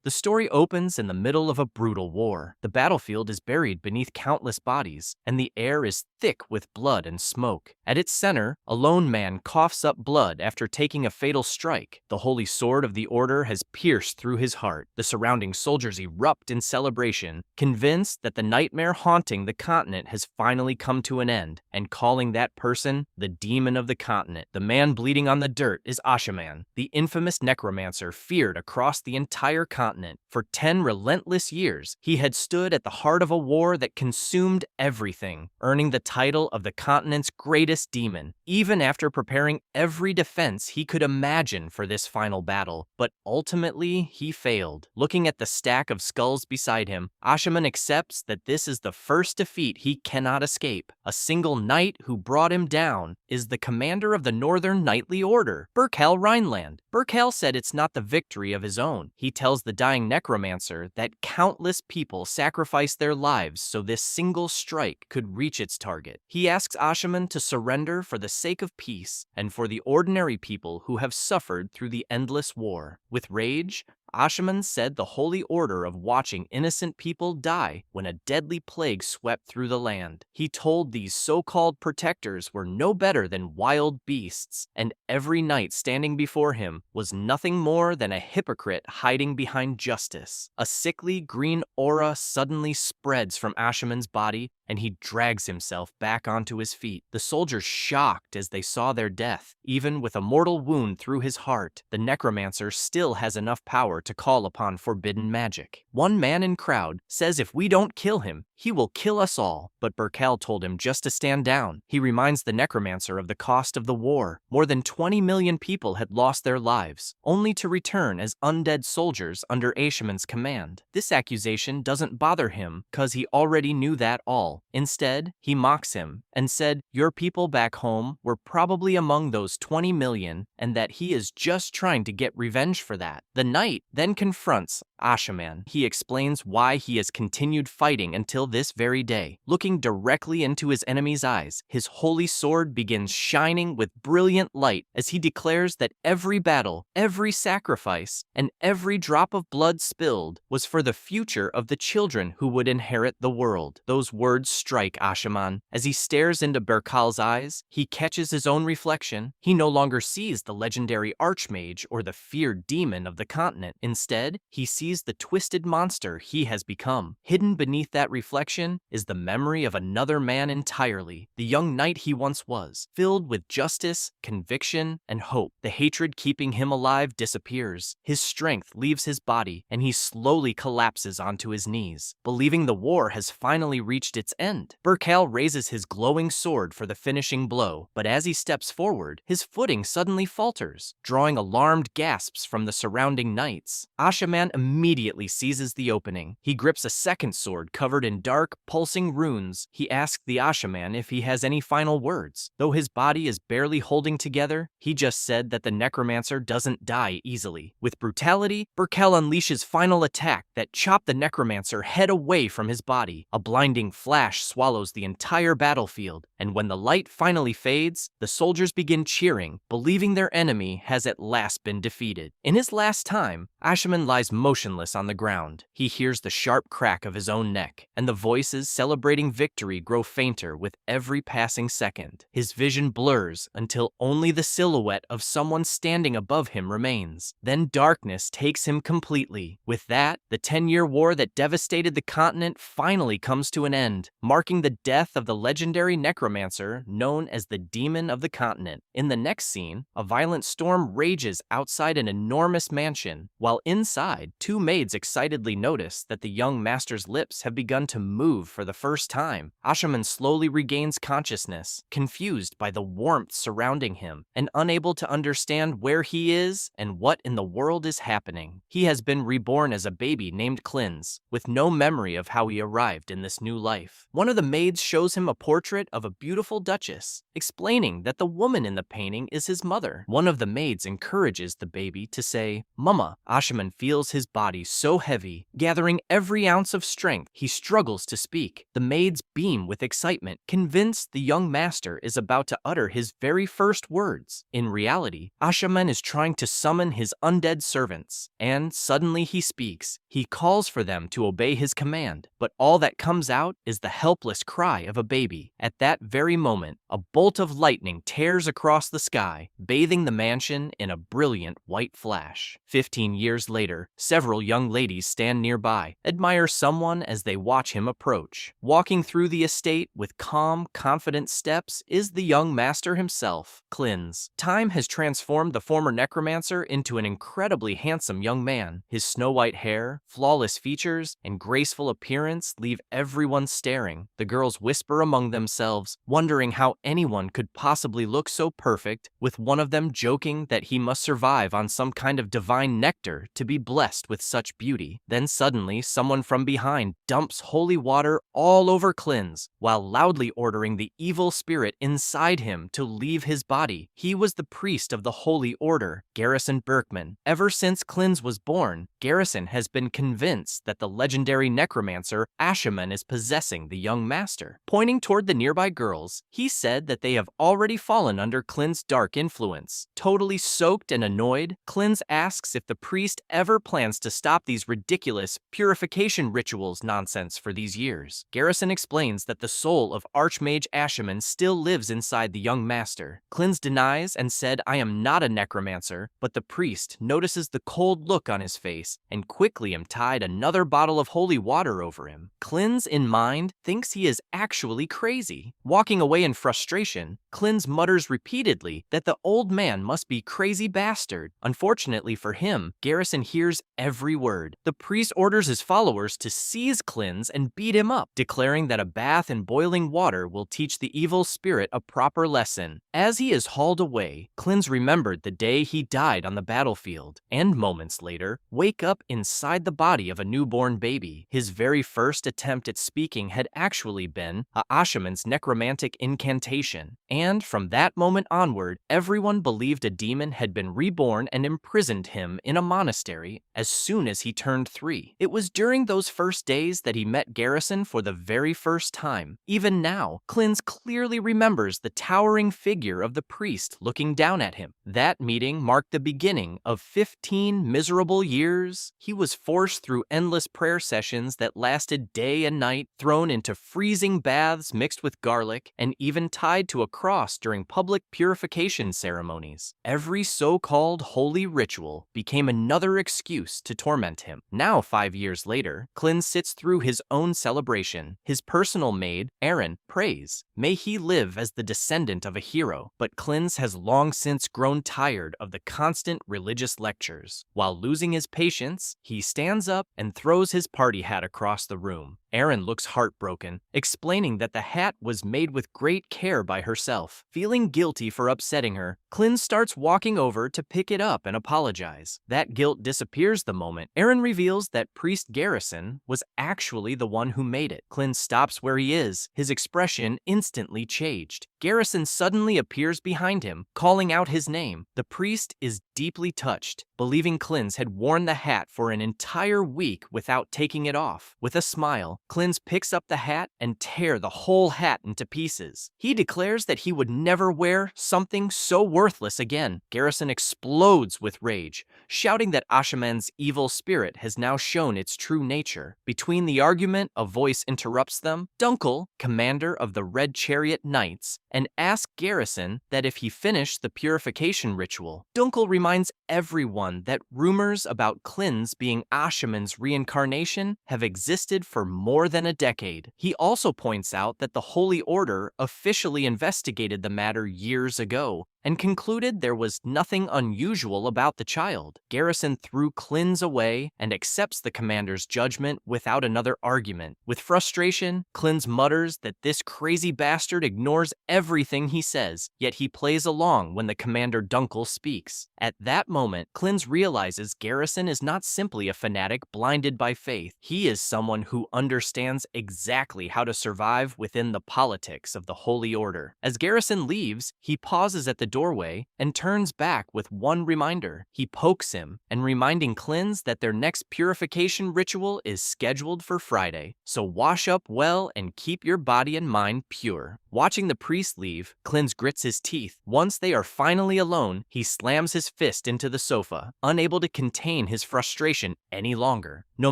The story opens in the middle of a brutal war. The battlefield is buried beneath countless bodies, and the air is thick with blood and smoke. At its center, a lone man coughs up blood after taking a fatal strike. The holy sword of the Order has pierced through his heart. The surrounding soldiers erupt in celebration, convinced that the nightmare haunting the continent has finally come to an end, and calling that person the demon of the continent. The man bleeding on the dirt is Ashaman, the infamous necromancer feared across the entire continent. For 10 relentless years, he had stood at the heart of a war that consumed everything, earning the title of the continent's greatest demon, even after preparing every defense he could imagine for this final battle. But ultimately, he failed. Looking at the stack of skulls beside him, Ashaman accepts that this is the first defeat he cannot escape. A single knight who brought him down is the commander of the Northern Knightly Order, Burkal Rhineland. Burkal said it's not the victory of his own. He tells the dying necromancer that countless people sacrificed their lives so this single strike could reach its target. He asks Ashaman to surrender for the sake of peace and for the ordinary people who have suffered through the endless war. With rage, Ashaman said the holy order of watching innocent people die when a deadly plague swept through the land. He told these so-called protectors were no better than wild beasts, and every knight standing before him was nothing more than a hypocrite hiding behind justice. A sickly green aura suddenly spreads from Ashaman's body, and he drags himself back onto his feet. The soldiers shocked as they saw their death. Even with a mortal wound through his heart, the necromancer still has enough power to call upon forbidden magic. One man in crowd says if we don't kill him, he will kill us all, but Burkal told him just to stand down. He reminds the necromancer of the cost of the war. More than 20 million people had lost their lives, only to return as undead soldiers under Ashaman's command. This accusation doesn't bother him, cause he already knew that all. Instead, he mocks him and said your people back home were probably among those 20 million and that he is just trying to get revenge for that. The knight then confronts Ashaman. He explains why he has continued fighting until this very day. Looking directly into his enemy's eyes, his holy sword begins shining with brilliant light as he declares that every battle, every sacrifice, and every drop of blood spilled was for the future of the children who would inherit the world. Those words strike Ashaman. As he stares into Burkal's eyes, he catches his own reflection. He no longer sees the legendary archmage or the feared demon of the continent. Instead, he sees the twisted monster he has become. Hidden beneath that reflection is the memory of another man entirely, the young knight he once was, filled with justice, conviction, and hope. The hatred keeping him alive disappears. His strength leaves his body, and he slowly collapses onto his knees, believing the war has finally reached its end. Burkal raises his glowing sword for the finishing blow, but as he steps forward, his footing suddenly falters, drawing alarmed gasps from the surrounding knights. Ashaman immediately seizes the opening. He grips a second sword covered in dark, pulsing runes. He asks the Ashaman if he has any final words. Though his body is barely holding together, he just said that the necromancer doesn't die easily. With brutality, Burkal unleashes final attack that chopped the necromancer head away from his body. A blinding flash swallows the entire battlefield, and when the light finally fades, the soldiers begin cheering, believing their enemy has at last been defeated. In his last time, Ashaman lies motionless on the ground. He hears the sharp crack of his own neck, and the voices celebrating victory grow fainter with every passing second. His vision blurs until only the silhouette of someone standing above him remains. Then darkness takes him completely. With that, the 10-year war that devastated the continent finally comes to an end, marking the death of the legendary necromancer known as the Demon of the Continent. In the next scene, a violent storm rages outside an enormous mansion, while inside, two maids excitedly notice that the young master's lips have begun to move for the first time. Ashaman slowly regains consciousness, confused by the warmth surrounding him, and unable to understand where he is and what in the world is happening. He has been reborn as a baby named Klins, with no memory of how he arrived in this new life. One of the maids shows him a portrait of a beautiful duchess, explaining that the woman in the painting is his mother. One of the maids encourages the baby to say, "Mama." Ashaman feels his body so heavy, gathering every ounce of strength, he struggles to speak. The maids beam with excitement, convinced the young master is about to utter his very first words. In reality, Ashaman is trying to summon his undead servants, and suddenly he speaks. He calls for them to obey his command, but all that comes out is the helpless cry of a baby. At that very moment, a bolt of lightning tears across the sky, bathing the mansion in a brilliant white flash. 15 years later, several young ladies stand nearby, admire someone as they watch him approach. Walking through the estate with calm, confident steps is the young master himself, Cleanse. Time has transformed the former necromancer into an incredibly handsome young man. His snow-white hair, flawless features, and graceful appearance leave everyone staring. The girls whisper among themselves, wondering how anyone could possibly look so perfect, with one of them joking that he must survive on some kind of divine nectar to be blessed with such beauty. Then suddenly, someone from behind dumps holy water all over Cleanse, while loudly ordering the evil spirit inside him to leave his body. He was the priest of the Holy Order, Garrison Berkman. Ever since Cleanse was born, Garrison has been convinced that the legendary necromancer Ashaman is possessing the young master. Pointing toward the nearby girls, he said that they have already fallen under Cleanse's dark influence. Totally soaked and annoyed, Cleanse asks if the priest ever plans to stop these ridiculous purification rituals nonsense for these years. Garrison explains that the soul of Archmage Ashaman still lives inside the young master. Cleanse denies and said, "I am not a necromancer," but the priest notices the cold look on his face and quickly tied another bottle of holy water over him. Cleanse, in mind, thinks he is actually crazy. Walking away in frustration, Cleanse mutters repeatedly that the old man must be crazy bastard. Unfortunately for him, Garrison hears every word. The priest orders his followers to seize Cleanse and beat him up, declaring that a bath in boiling water will teach the evil spirit a proper lesson. As he is hauled away, Cleanse remembered the day he died on the battlefield, and moments later, wake up inside the body of a newborn baby. His very first attempt at speaking had actually been Ashaman's necromantic incantation, and from that moment onward, everyone believed a demon had been reborn and imprisoned him in a monastery as soon as he turned 3. It was during those first days that he met Garrison for the very first time. Even now, Cleanse clearly remembers the towering figure of the priest looking down at him. That meeting marked the beginning of 15 miserable years. He was forced through endless prayer sessions that lasted day and night, thrown into freezing baths mixed with garlic, and even tied to a cross during public purification ceremonies. Every so-called holy ritual became another excuse to torment him. Now, 5 years later, Cleanse sits through his own celebration. His personal maid, Erin, prays, "May he live as the descendant of a hero." But Cleanse has long since grown tired of the constant religious lectures. While losing his patience, he stands up and throws his party hat across the room. Erin looks heartbroken, explaining that the hat was made with great care by herself. Feeling guilty for upsetting her, Cleanse starts walking over to pick it up and apologize. That guilt disappears the moment Erin reveals that Priest Garrison was actually the one who made it. Cleanse stops where he is, his expression instantly changed. Garrison suddenly appears behind him, calling out his name. The priest is deeply touched, believing Cleanse had worn the hat for an entire week without taking it off. With a smile, Cleanse picks up the hat and tears the whole hat into pieces. He declares that he would never wear something so worthless again. Garrison explodes with rage, shouting that Ashaman's evil spirit has now shown its true nature. Between the argument, a voice interrupts them. Dunkel, commander of the Red Chariot Knights, and asks Garrison that if he finished the purification ritual. Dunkel reminds everyone that rumors about Cleanse being Ashaman's reincarnation have existed for more than a decade. He also points out that the Holy Order officially investigated the matter years ago, and concluded there was nothing unusual about the child. Garrison threw Clins away and accepts the commander's judgment without another argument. With frustration, Clins mutters that this crazy bastard ignores everything he says, yet he plays along when the commander Dunkel speaks. At that moment, Clins realizes Garrison is not simply a fanatic blinded by faith. He is someone who understands exactly how to survive within the politics of the Holy Order. As Garrison leaves, he pauses at the doorway and turns back with one reminder. He pokes him and reminding Clins that their next purification ritual is scheduled for Friday. So wash up well and keep your body and mind pure. Watching the priest leave, Clins grits his teeth. Once they are finally alone, he slams his fist into the sofa, unable to contain his frustration any longer. No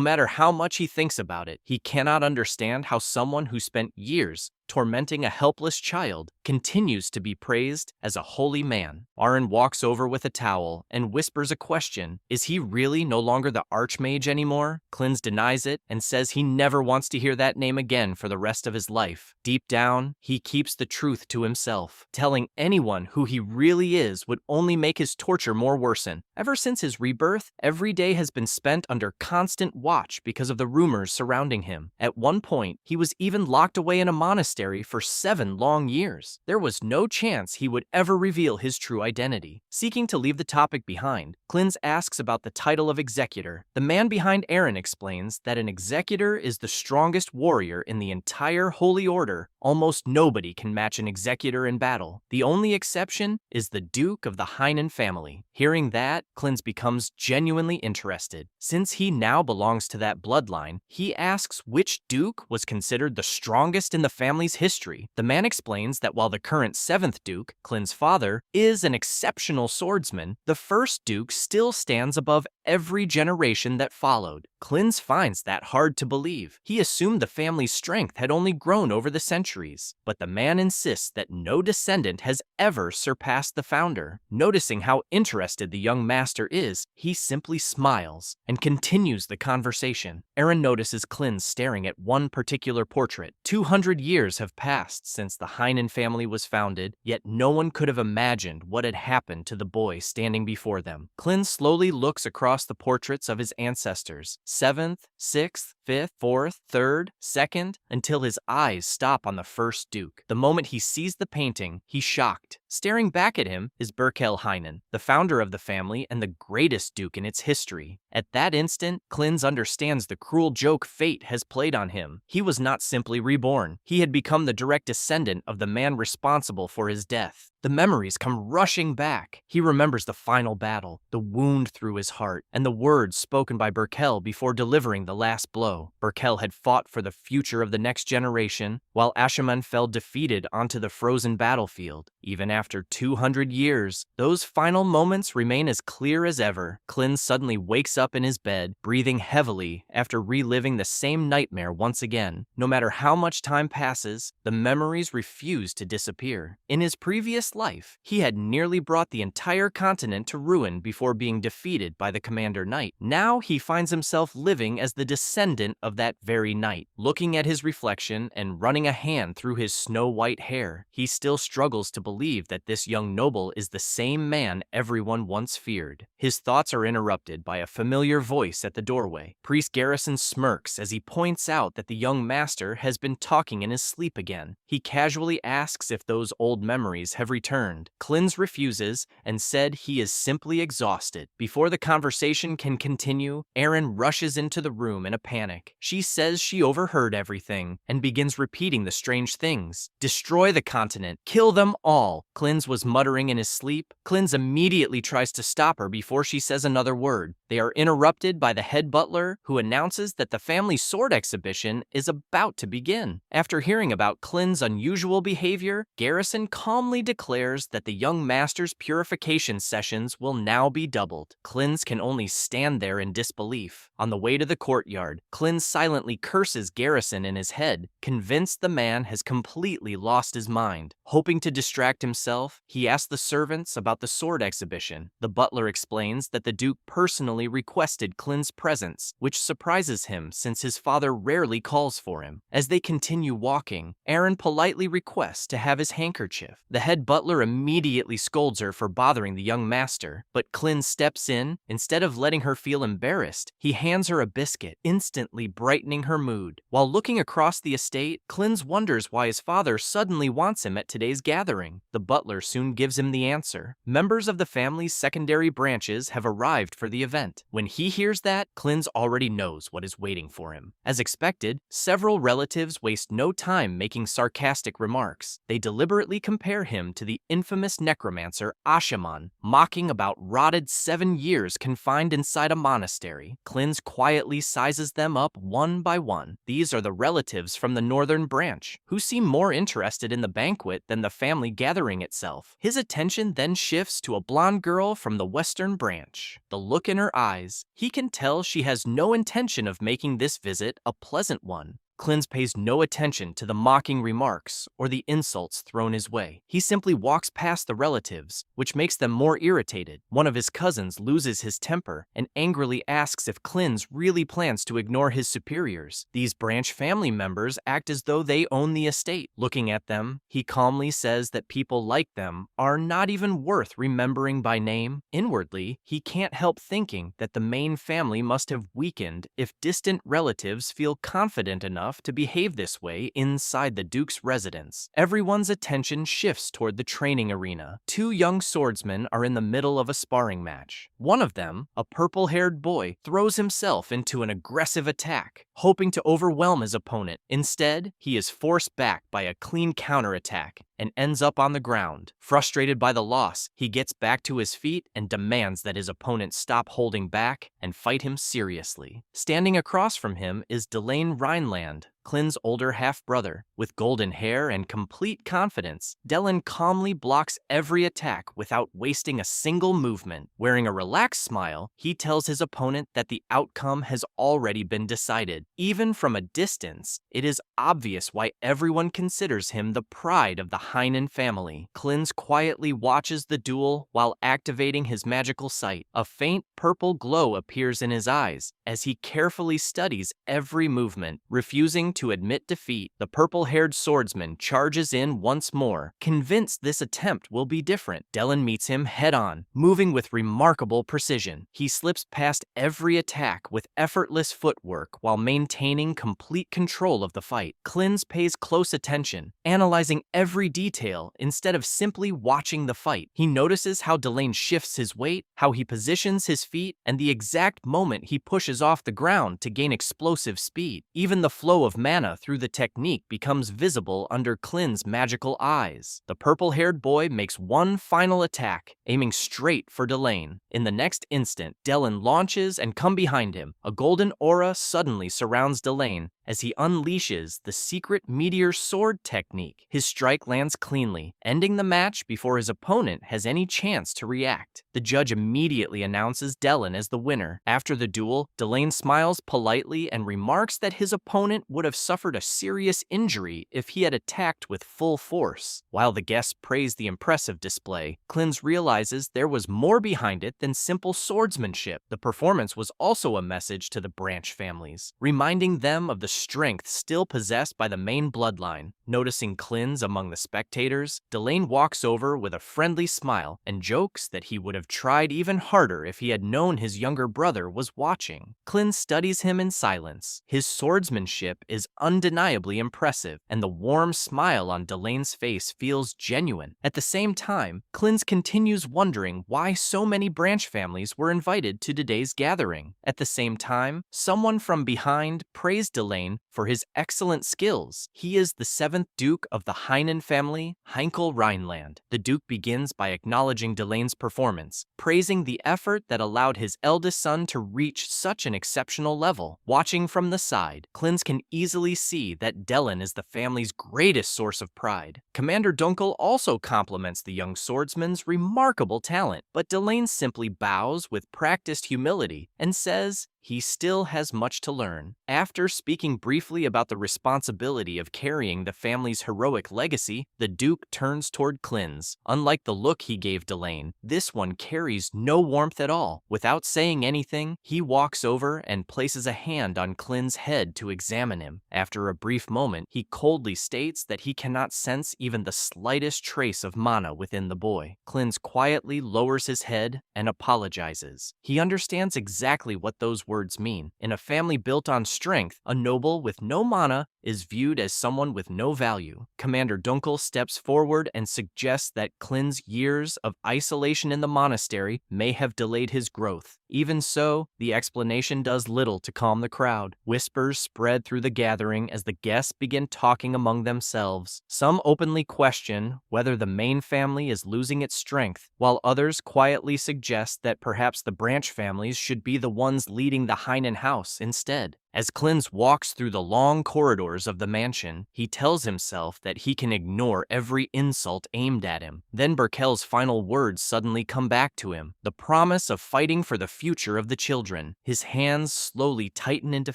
matter how much he thinks about it, he cannot understand how someone who spent years tormenting a helpless child continues to be praised as a holy man. Aaron walks over with a towel and whispers a question. Is he really no longer the Archmage anymore? Clins denies it and says he never wants to hear that name again for the rest of his life. Deep down, he keeps the truth to himself. Telling anyone who he really is would only make his torture more worsen. Ever since his rebirth, every day has been spent under constant watch because of the rumors surrounding him. At one point, he was even locked away in a monastery for 7 long years. There was no chance he would ever reveal his true identity. Seeking to leave the topic behind, Clins asks about the title of executor. The man behind Aaron explains that an executor is the strongest warrior in the entire Holy Order. Almost nobody can match an executor in battle. The only exception is the Duke of the Heinen family. Hearing that, Clins becomes genuinely interested. Since he now belongs to that bloodline, he asks which Duke was considered the strongest in the family's history. The man explains that while the current 7th Duke, Clins' father, is an exceptional swordsman, the first Duke still stands above every generation that followed. Clins finds that hard to believe. He assumed the family's strength had only grown over the centuries, but the man insists that no descendant has ever surpassed the founder. Noticing how interested the young master is, he simply smiles and continues the conversation. Aaron notices Clins staring at one particular portrait. 200 years have passed since the Heinen family was founded, yet no one could have imagined what had happened to the boy standing before them. Clins slowly looks across the portraits of his ancestors, 7th, 6th, 5th, 4th, 3rd, 2nd, until his eyes stop on the first Duke. The moment he sees the painting, he's shocked. Staring back at him is Berkel Heinen, the founder of the family and the greatest Duke in its history. At that instant, Clins understands the cruel joke fate has played on him. He was not simply reborn. He had become the direct descendant of the man responsible for his death. The memories come rushing back. He remembers the final battle, the wound through his heart, and the words spoken by Berkel before delivering the last blow. Berkel had fought for the future of the next generation, while Ashaman fell defeated onto the frozen battlefield. Even after 200 years, those final moments remain as clear as ever. Clins suddenly wakes up in his bed, breathing heavily after reliving the same nightmare once again. No matter how much time passes, the memories refuse to disappear. In his previous life, he had nearly brought the entire continent to ruin before being defeated by the Commander Knight. Now he finds himself living as the descendant of that very knight. Looking at his reflection and running a hand through his snow-white hair, he still struggles to believe that this young noble is the same man everyone once feared. His thoughts are interrupted by a familiar voice at the doorway. Priest Garrison smirks as he points out that the young master has been talking in his sleep again. He casually asks if those old memories have returned. Clins refuses and said he is simply exhausted. Before the conversation can continue, Aaron rushes into the room in a panic. She says she overheard everything and begins repeating the strange things. Destroy the continent. Kill them all, Clins was muttering in his sleep. Clins immediately tries to stop her before she says another word. They are interrupted by the head butler, who announces that the family sword exhibition is about to begin. After hearing about Clins' unusual behavior, Garrison calmly declares that the young master's purification sessions will now be doubled. Clins can only stand there in disbelief. On the way to the courtyard, Clins silently curses Garrison in his head, convinced the man has completely lost his mind. Hoping to distract himself, he asks the servants about the sword exhibition. The butler explains that the Duke personally requested Clins' presence, which surprises him since his father rarely calls for him. As they continue walking, Aaron politely requests to have his handkerchief. The head butler butler immediately scolds her for bothering the young master, but Clin steps in. Instead of letting her feel embarrassed, he hands her a biscuit, instantly brightening her mood. While looking across the estate, Clin wonders why his father suddenly wants him at today's gathering. The butler soon gives him the answer. Members of the family's secondary branches have arrived for the event. When he hears that, Clin already knows what is waiting for him. As expected, several relatives waste no time making sarcastic remarks. They deliberately compare him to the infamous necromancer Ashaman, mocking about rotted 7 years confined inside a monastery. Clin quietly sizes them up one by one. These are the relatives from the northern branch, who seem more interested in the banquet than the family gathering itself. His attention then shifts to a blonde girl from the western branch. The look in her eyes, he can tell she has no intention of making this visit a pleasant one. Clin pays no attention to the mocking remarks or the insults thrown his way. He simply walks past the relatives, which makes them more irritated. One of his cousins loses his temper and angrily asks if Clin really plans to ignore his superiors. These branch family members act as though they own the estate. Looking at them, he calmly says that people like them are not even worth remembering by name. Inwardly, he can't help thinking that the main family must have weakened if distant relatives feel confident enough to behave this way inside the Duke's residence. Everyone's attention shifts toward the training arena. 2 young swordsmen are in the middle of a sparring match. One of them, a purple-haired boy, throws himself into an aggressive attack, hoping to overwhelm his opponent. Instead, he is forced back by a clean counterattack and ends up on the ground. Frustrated by the loss, he gets back to his feet and demands that his opponent stop holding back and fight him seriously. Standing across from him is Delane Rhineland, Clin's older half-brother. With golden hair and complete confidence, Delane calmly blocks every attack without wasting a single movement. Wearing a relaxed smile, he tells his opponent that the outcome has already been decided. Even from a distance, it is obvious why everyone considers him the pride of the Heinen family. Clin quietly watches the duel while activating his magical sight. A faint purple glow appears in his eyes as he carefully studies every movement. Refusing to admit defeat, the purple-haired swordsman charges in once more, convinced this attempt will be different. Delane meets him head-on, moving with remarkable precision. He slips past every attack with effortless footwork while maintaining complete control of the fight. Clin pays close attention, analyzing every detail instead of simply watching the fight. He notices how Delane shifts his weight, how he positions his feet, and the exact moment he pushes off the ground to gain explosive speed. Even the flow of mana through the technique becomes visible under Clin's magical eyes. The purple-haired boy makes one final attack, aiming straight for Delane. In the next instant, Delane launches and comes behind him. A golden aura suddenly surrounds Delane as he unleashes the secret meteor sword technique. His strike lands cleanly, ending the match before his opponent has any chance to react. The judge immediately announces Delane as the winner. After the duel, Delane smiles politely and remarks that his opponent would have suffered a serious injury if he had attacked with full force. While the guests praise the impressive display, Clin realizes there was more behind it than simple swordsmanship. The performance was also a message to the branch families, reminding them of the strength still possessed by the main bloodline. Noticing Clin among the spectators, Delane walks over with a friendly smile and jokes that he would have tried even harder if he had known his younger brother was watching. Clin studies him in silence. His swordsmanship is undeniably impressive, and the warm smile on Delane's face feels genuine. At the same time, Clin continues wondering why so many branch families were invited to today's gathering. At the same time, someone from behind praised Delane for his excellent skills. He is the 7th Duke of the Heinen family, Heinkel Rhineland. The Duke begins by acknowledging Delane's performance, praising the effort that allowed his eldest son to reach such an exceptional level. Watching from the side, Clin can easily see that Delane is the family's greatest source of pride. Commander Dunkel also compliments the young swordsman's remarkable talent, but Delane simply bows with practiced humility and says he still has much to learn. After speaking briefly about the responsibility of carrying the family's heroic legacy, the Duke turns toward Clinz. Unlike the look he gave Delane, this one carries no warmth at all. Without saying anything, he walks over and places a hand on Clin's head to examine him. After a brief moment, he coldly states that he cannot sense even the slightest trace of mana within the boy. Clinz quietly lowers his head and apologizes. He understands exactly what those words mean. In a family built on strength, a noble with no mana is viewed as someone with no value. Commander Dunkel steps forward and suggests that Clin's years of isolation in the monastery may have delayed his growth. Even so, the explanation does little to calm the crowd. Whispers spread through the gathering as the guests begin talking among themselves. Some openly question whether the main family is losing its strength, while others quietly suggest that perhaps the branch families should be the ones leading the Heinen house instead. As Clinz walks through the long corridors of the mansion, he tells himself that he can ignore every insult aimed at him. Then Berkel's final words suddenly come back to him, the promise of fighting for the future of the children. His hands slowly tighten into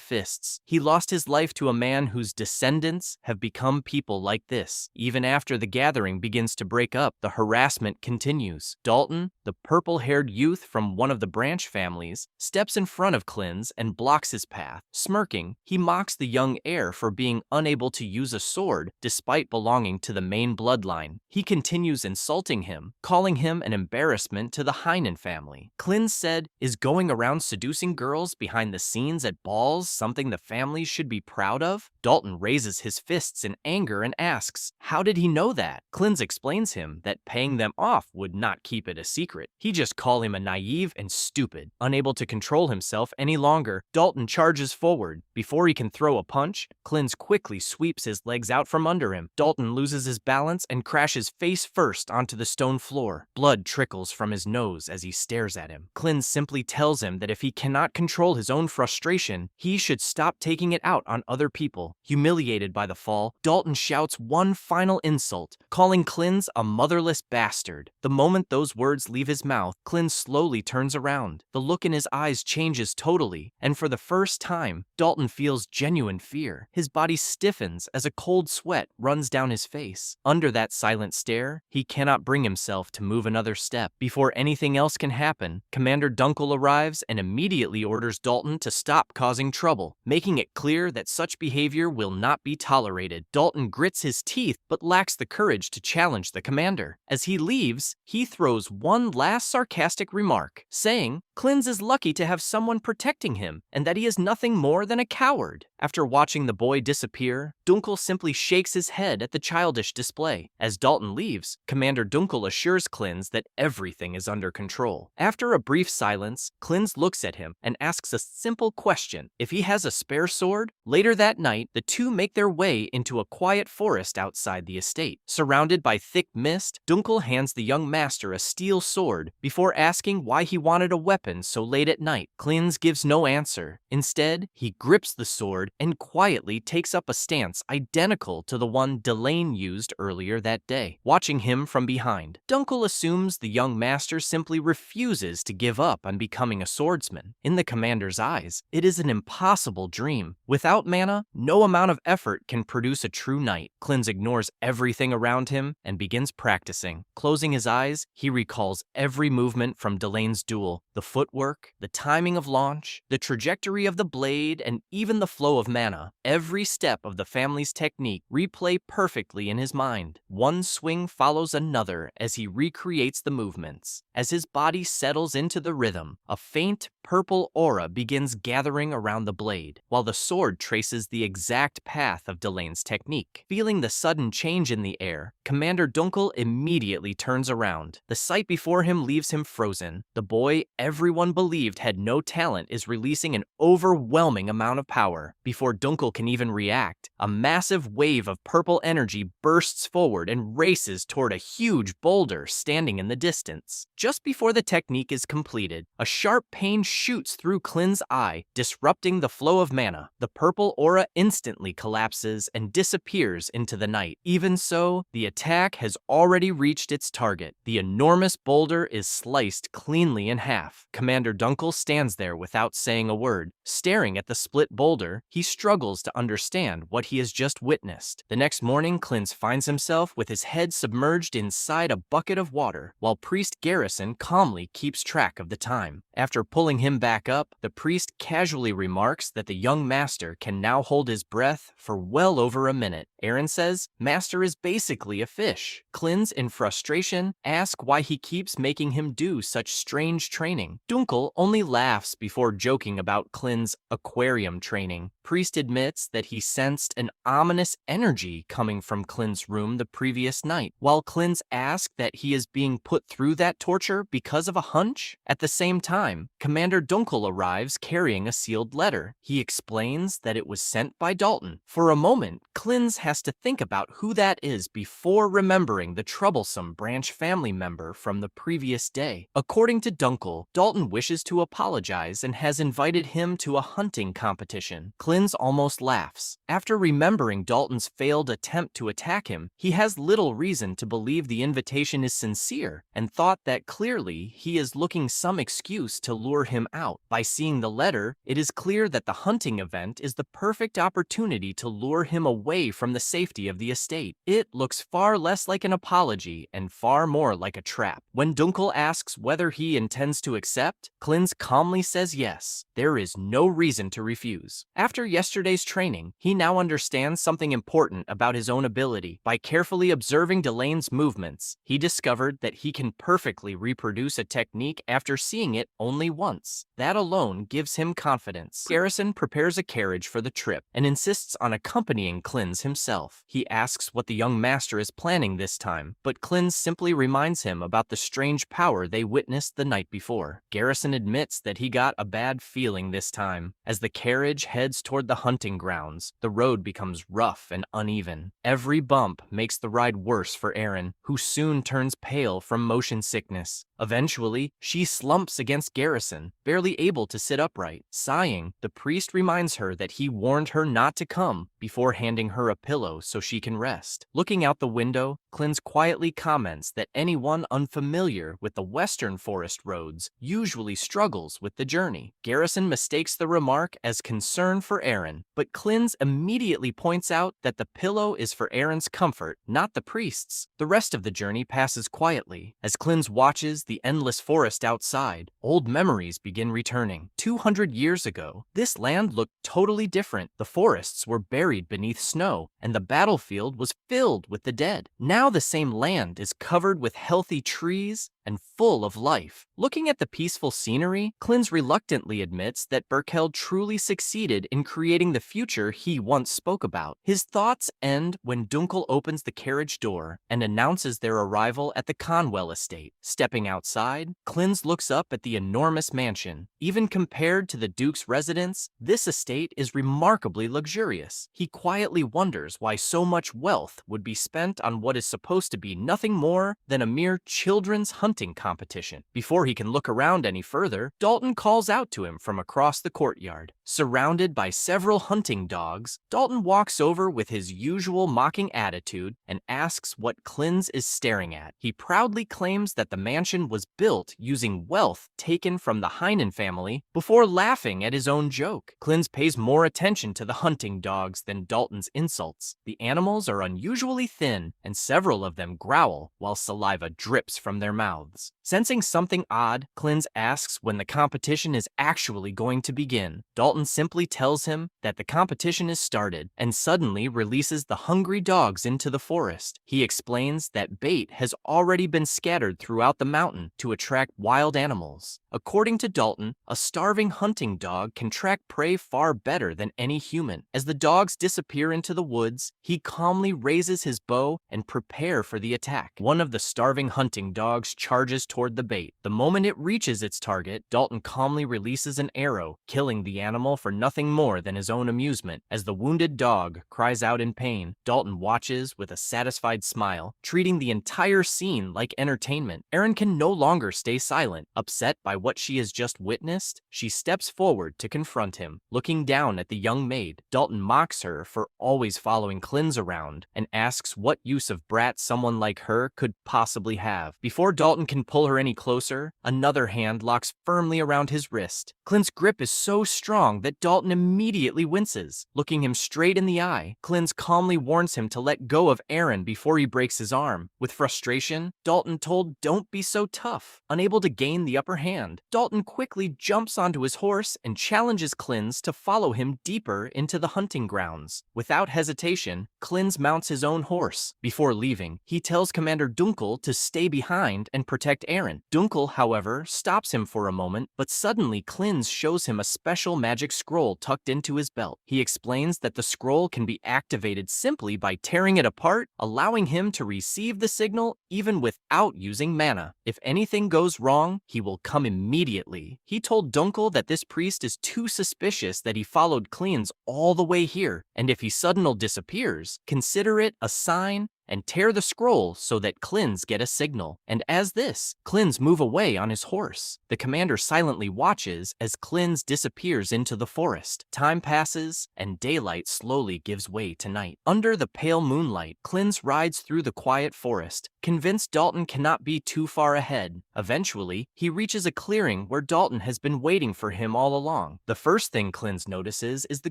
fists. He lost his life to a man whose descendants have become people like this. Even after the gathering begins to break up, the harassment continues. Dalton, the purple-haired youth from one of the branch families, steps in front of Clinz and blocks his path. Smirking, he mocks the young heir for being unable to use a sword despite belonging to the main bloodline. He continues insulting him, calling him an embarrassment to the Heinen family. Clinz said, "Is going around seducing girls behind the scenes at balls something the families should be proud of?" Dalton raises his fists in anger and asks, how did he know that? Clinz explains him that paying them off would not keep it a secret. He just call him a naive and stupid. Unable to control himself any longer, Dalton charges forward. Before he can throw a punch, Clinz quickly sweeps his legs out from under him. Dalton loses his balance and crashes face first onto the stone floor. Blood trickles from his nose as he stares at him. Clinz simply tells him that if he cannot control his own frustration, he should stop taking it out on other people. Humiliated by the fall, Dalton shouts one final insult, calling Clinz a motherless bastard. The moment those words leave his mouth, Clinz slowly turns around. The look in his eyes changes totally, and for the first time, Dalton feels genuine fear. His body stiffens as a cold sweat runs down his face. Under that silent stare, he cannot bring himself to move another step. Before anything else can happen, Commander Dunkel arrives and immediately orders Dalton to stop causing trouble, making it clear that such behavior will not be tolerated. Dalton grits his teeth but lacks the courage to challenge the commander. As he leaves, he throws one last sarcastic remark, saying Clinz is lucky to have someone protecting him and that he is nothing more than a coward. After watching the boy disappear, Dunkel simply shakes his head at the childish display. As Dalton leaves, Commander Dunkel assures Clinz that everything is under control. After a brief silence, Clinz looks at him and asks a simple question, if he has a spare sword. Later that night, the two make their way into a quiet forest outside the estate. Surrounded by thick mist, Dunkel hands the young master a steel sword before asking why he wanted a weapon so late at night. Clinz gives no answer. Instead, he grips the sword and quietly takes up a stance identical to the one Delane used earlier that day, watching him from behind. Dunkel assumes the young master simply refuses to give up on becoming a swordsman. In the commander's eyes, it is an impossible dream. Without mana, no amount of effort can produce a true knight. Clinz ignores everything around him and begins practicing. Closing his eyes, he recalls every movement from Delane's duel, the footwork, the timing of launch, the trajectory of the blade, and even the flow of mana. Every step of the family's technique replay perfectly in his mind. One swing follows another as he recreates the movements. As his body settles into the rhythm, a faint purple aura begins gathering around the blade, while the sword traces the exact path of Delane's technique. Feeling the sudden change in the air, Commander Dunkel immediately turns around. The sight before him leaves him frozen. The boy everyone believed had no talent is releasing an overwhelming amount of power. Before Dunkel can even react, a massive wave of purple energy bursts forward and races toward a huge boulder standing in the distance. Just before the technique is completed, a sharp pain shoots through Clin's eye, disrupting the flow of mana. The purple aura instantly collapses and disappears into the night. Even so, the attack has already reached its target. The enormous boulder is sliced cleanly in half. Commander Dunkel stands there without saying a word, staring at the split boulder. He struggles to understand what he has just witnessed. The next morning, Klins finds himself with his head submerged inside a bucket of water, while Priest Garrison calmly keeps track of the time. After pulling him back up, the priest casually remarks that the young master can now hold his breath for well over a minute. Aaron says, "Master is basically a fish." Klins, in frustration, asks why he keeps making him do such strange training. Dunkel only laughs before joking about Klins' aquarium training. Priest admits that he sensed an ominous energy coming from Klins' room the previous night, while Klins asks that he is being put through that torture because of a hunch. At the same time, Commander Dunkel arrives carrying a sealed letter. He explains that it was sent by Dalton. For a moment, Klins has to think about who that is before remembering the troublesome branch family member from the previous day. According to Dunkel, Dalton wishes to apologize and has invited him to a hunting competition. Klins almost laughs. After remembering Dalton's failed attempt to attack him, he has little reason to believe the invitation is sincere and thought that clearly he is looking some excuse to lure him out. By seeing the letter, it is clear that the hunting event is the perfect opportunity to lure him away from the safety of the estate. It looks far less like an apology and far more like a trap. When Dunkel asks whether he intends to accept, Klins calmly says yes. There is no reason to refuse. After yesterday's training, he now understands something important about his own ability. By carefully observing Delane's movements, he discovered that he can perfectly reproduce a technique after seeing it only once. That alone gives him confidence. Garrison prepares a carriage for the trip and insists on accompanying Klins himself. He asks what the young master is planning this time, but Klins simply reminds him about the strange power they witnessed the night before. Garrison admits that he got a bad feeling this time. As the carriage heads toward the hunting grounds, the road becomes rough and uneven. Every bump makes the ride worse for Erin, who soon turns pale from motion sickness. Eventually, she slumps against Garrison, barely able to sit upright. Sighing, the priest reminds her that he warned her not to come before handing her a pillow so she can rest. Looking out the window, Klins quietly comments that anyone unfamiliar with the western forest roads usually struggles with the journey. Garrison mistakes the remark as concern for Aaron, but Klins immediately points out that the pillow is for Aaron's comfort, not the priest's. The rest of the journey passes quietly. As Klins watches the endless forest outside, old memories begin returning. 200 years ago, this land looked totally different. The forests were buried beneath snow, and the battlefield was filled with the dead. Now the same land is covered with healthy trees and full of life. Looking at the peaceful scenery, Klins reluctantly admits that Berkeld truly succeeded in creating the future he once spoke about. His thoughts end when Dunkel opens the carriage door and announces their arrival at the Conwell estate. Stepping outside, Klins looks up at the enormous mansion. Even compared to the Duke's residence, this estate is remarkably luxurious. He quietly wonders why so much wealth would be spent on what is supposed to be nothing more than a mere children's hunting competition. Before he can look around any further, Dalton calls out to him from across the courtyard. Surrounded by several hunting dogs, Dalton walks over with his usual mocking attitude and asks what Klins is staring at. He proudly claims that the mansion was built using wealth taken from the Heinen family before laughing at his own joke. Klins pays more attention to the hunting dogs than Dalton's insults. The animals are unusually thin, and several of them growl while saliva drips from their mouths. Sensing something odd, Klins asks when the competition is actually going to begin. Dalton simply tells him that the competition is started and suddenly releases the hungry dogs into the forest. He explains that bait has already been scattered throughout the mountain to attract wild animals. According to Dalton, a starving hunting dog can track prey far better than any human. As the dogs disappear into the woods, he calmly raises his bow and prepares for the attack. One of the starving hunting dogs charges toward the bait. The moment it reaches its target, Dalton calmly releases an arrow, killing the animal for nothing more than his own amusement. As the wounded dog cries out in pain, Dalton watches with a satisfied smile, treating the entire scene like entertainment. Erin can no longer stay silent. Upset by what she has just witnessed, she steps forward to confront him. Looking down at the young maid, Dalton mocks her for always following Klins around and asks what use of brat someone like her could possibly have. Before Dalton Dalton can pull her any closer, another hand locks firmly around his wrist. Clint's grip is so strong that Dalton immediately winces. Looking him straight in the eye, Clint calmly warns him to let go of Aaron before he breaks his arm. With frustration, Dalton told, "Don't be so tough." Unable to gain the upper hand, Dalton quickly jumps onto his horse and challenges Clint to follow him deeper into the hunting grounds. Without hesitation, Clint mounts his own horse. Before leaving, he tells Commander Dunkel to stay behind and protect Aaron. Dunkel, however, stops him for a moment, but suddenly Clint shows him a special magic scroll tucked into his belt. He explains that the scroll can be activated simply by tearing it apart, allowing him to receive the signal even without using mana. If anything goes wrong, he will come immediately. He told Dunkel that this priest is too suspicious that he followed Clint all the way here, and if he suddenly disappears, consider it a sign and tear the scroll so that Clint get a signal. And as this, Clint move away on his horse. The commander silently watches as Clint disappears into the forest. Time passes, and daylight slowly gives way to night. Under the pale moonlight, Clint rides through the quiet forest, convinced Dalton cannot be too far ahead. Eventually, he reaches a clearing where Dalton has been waiting for him all along. The first thing Clint notices is the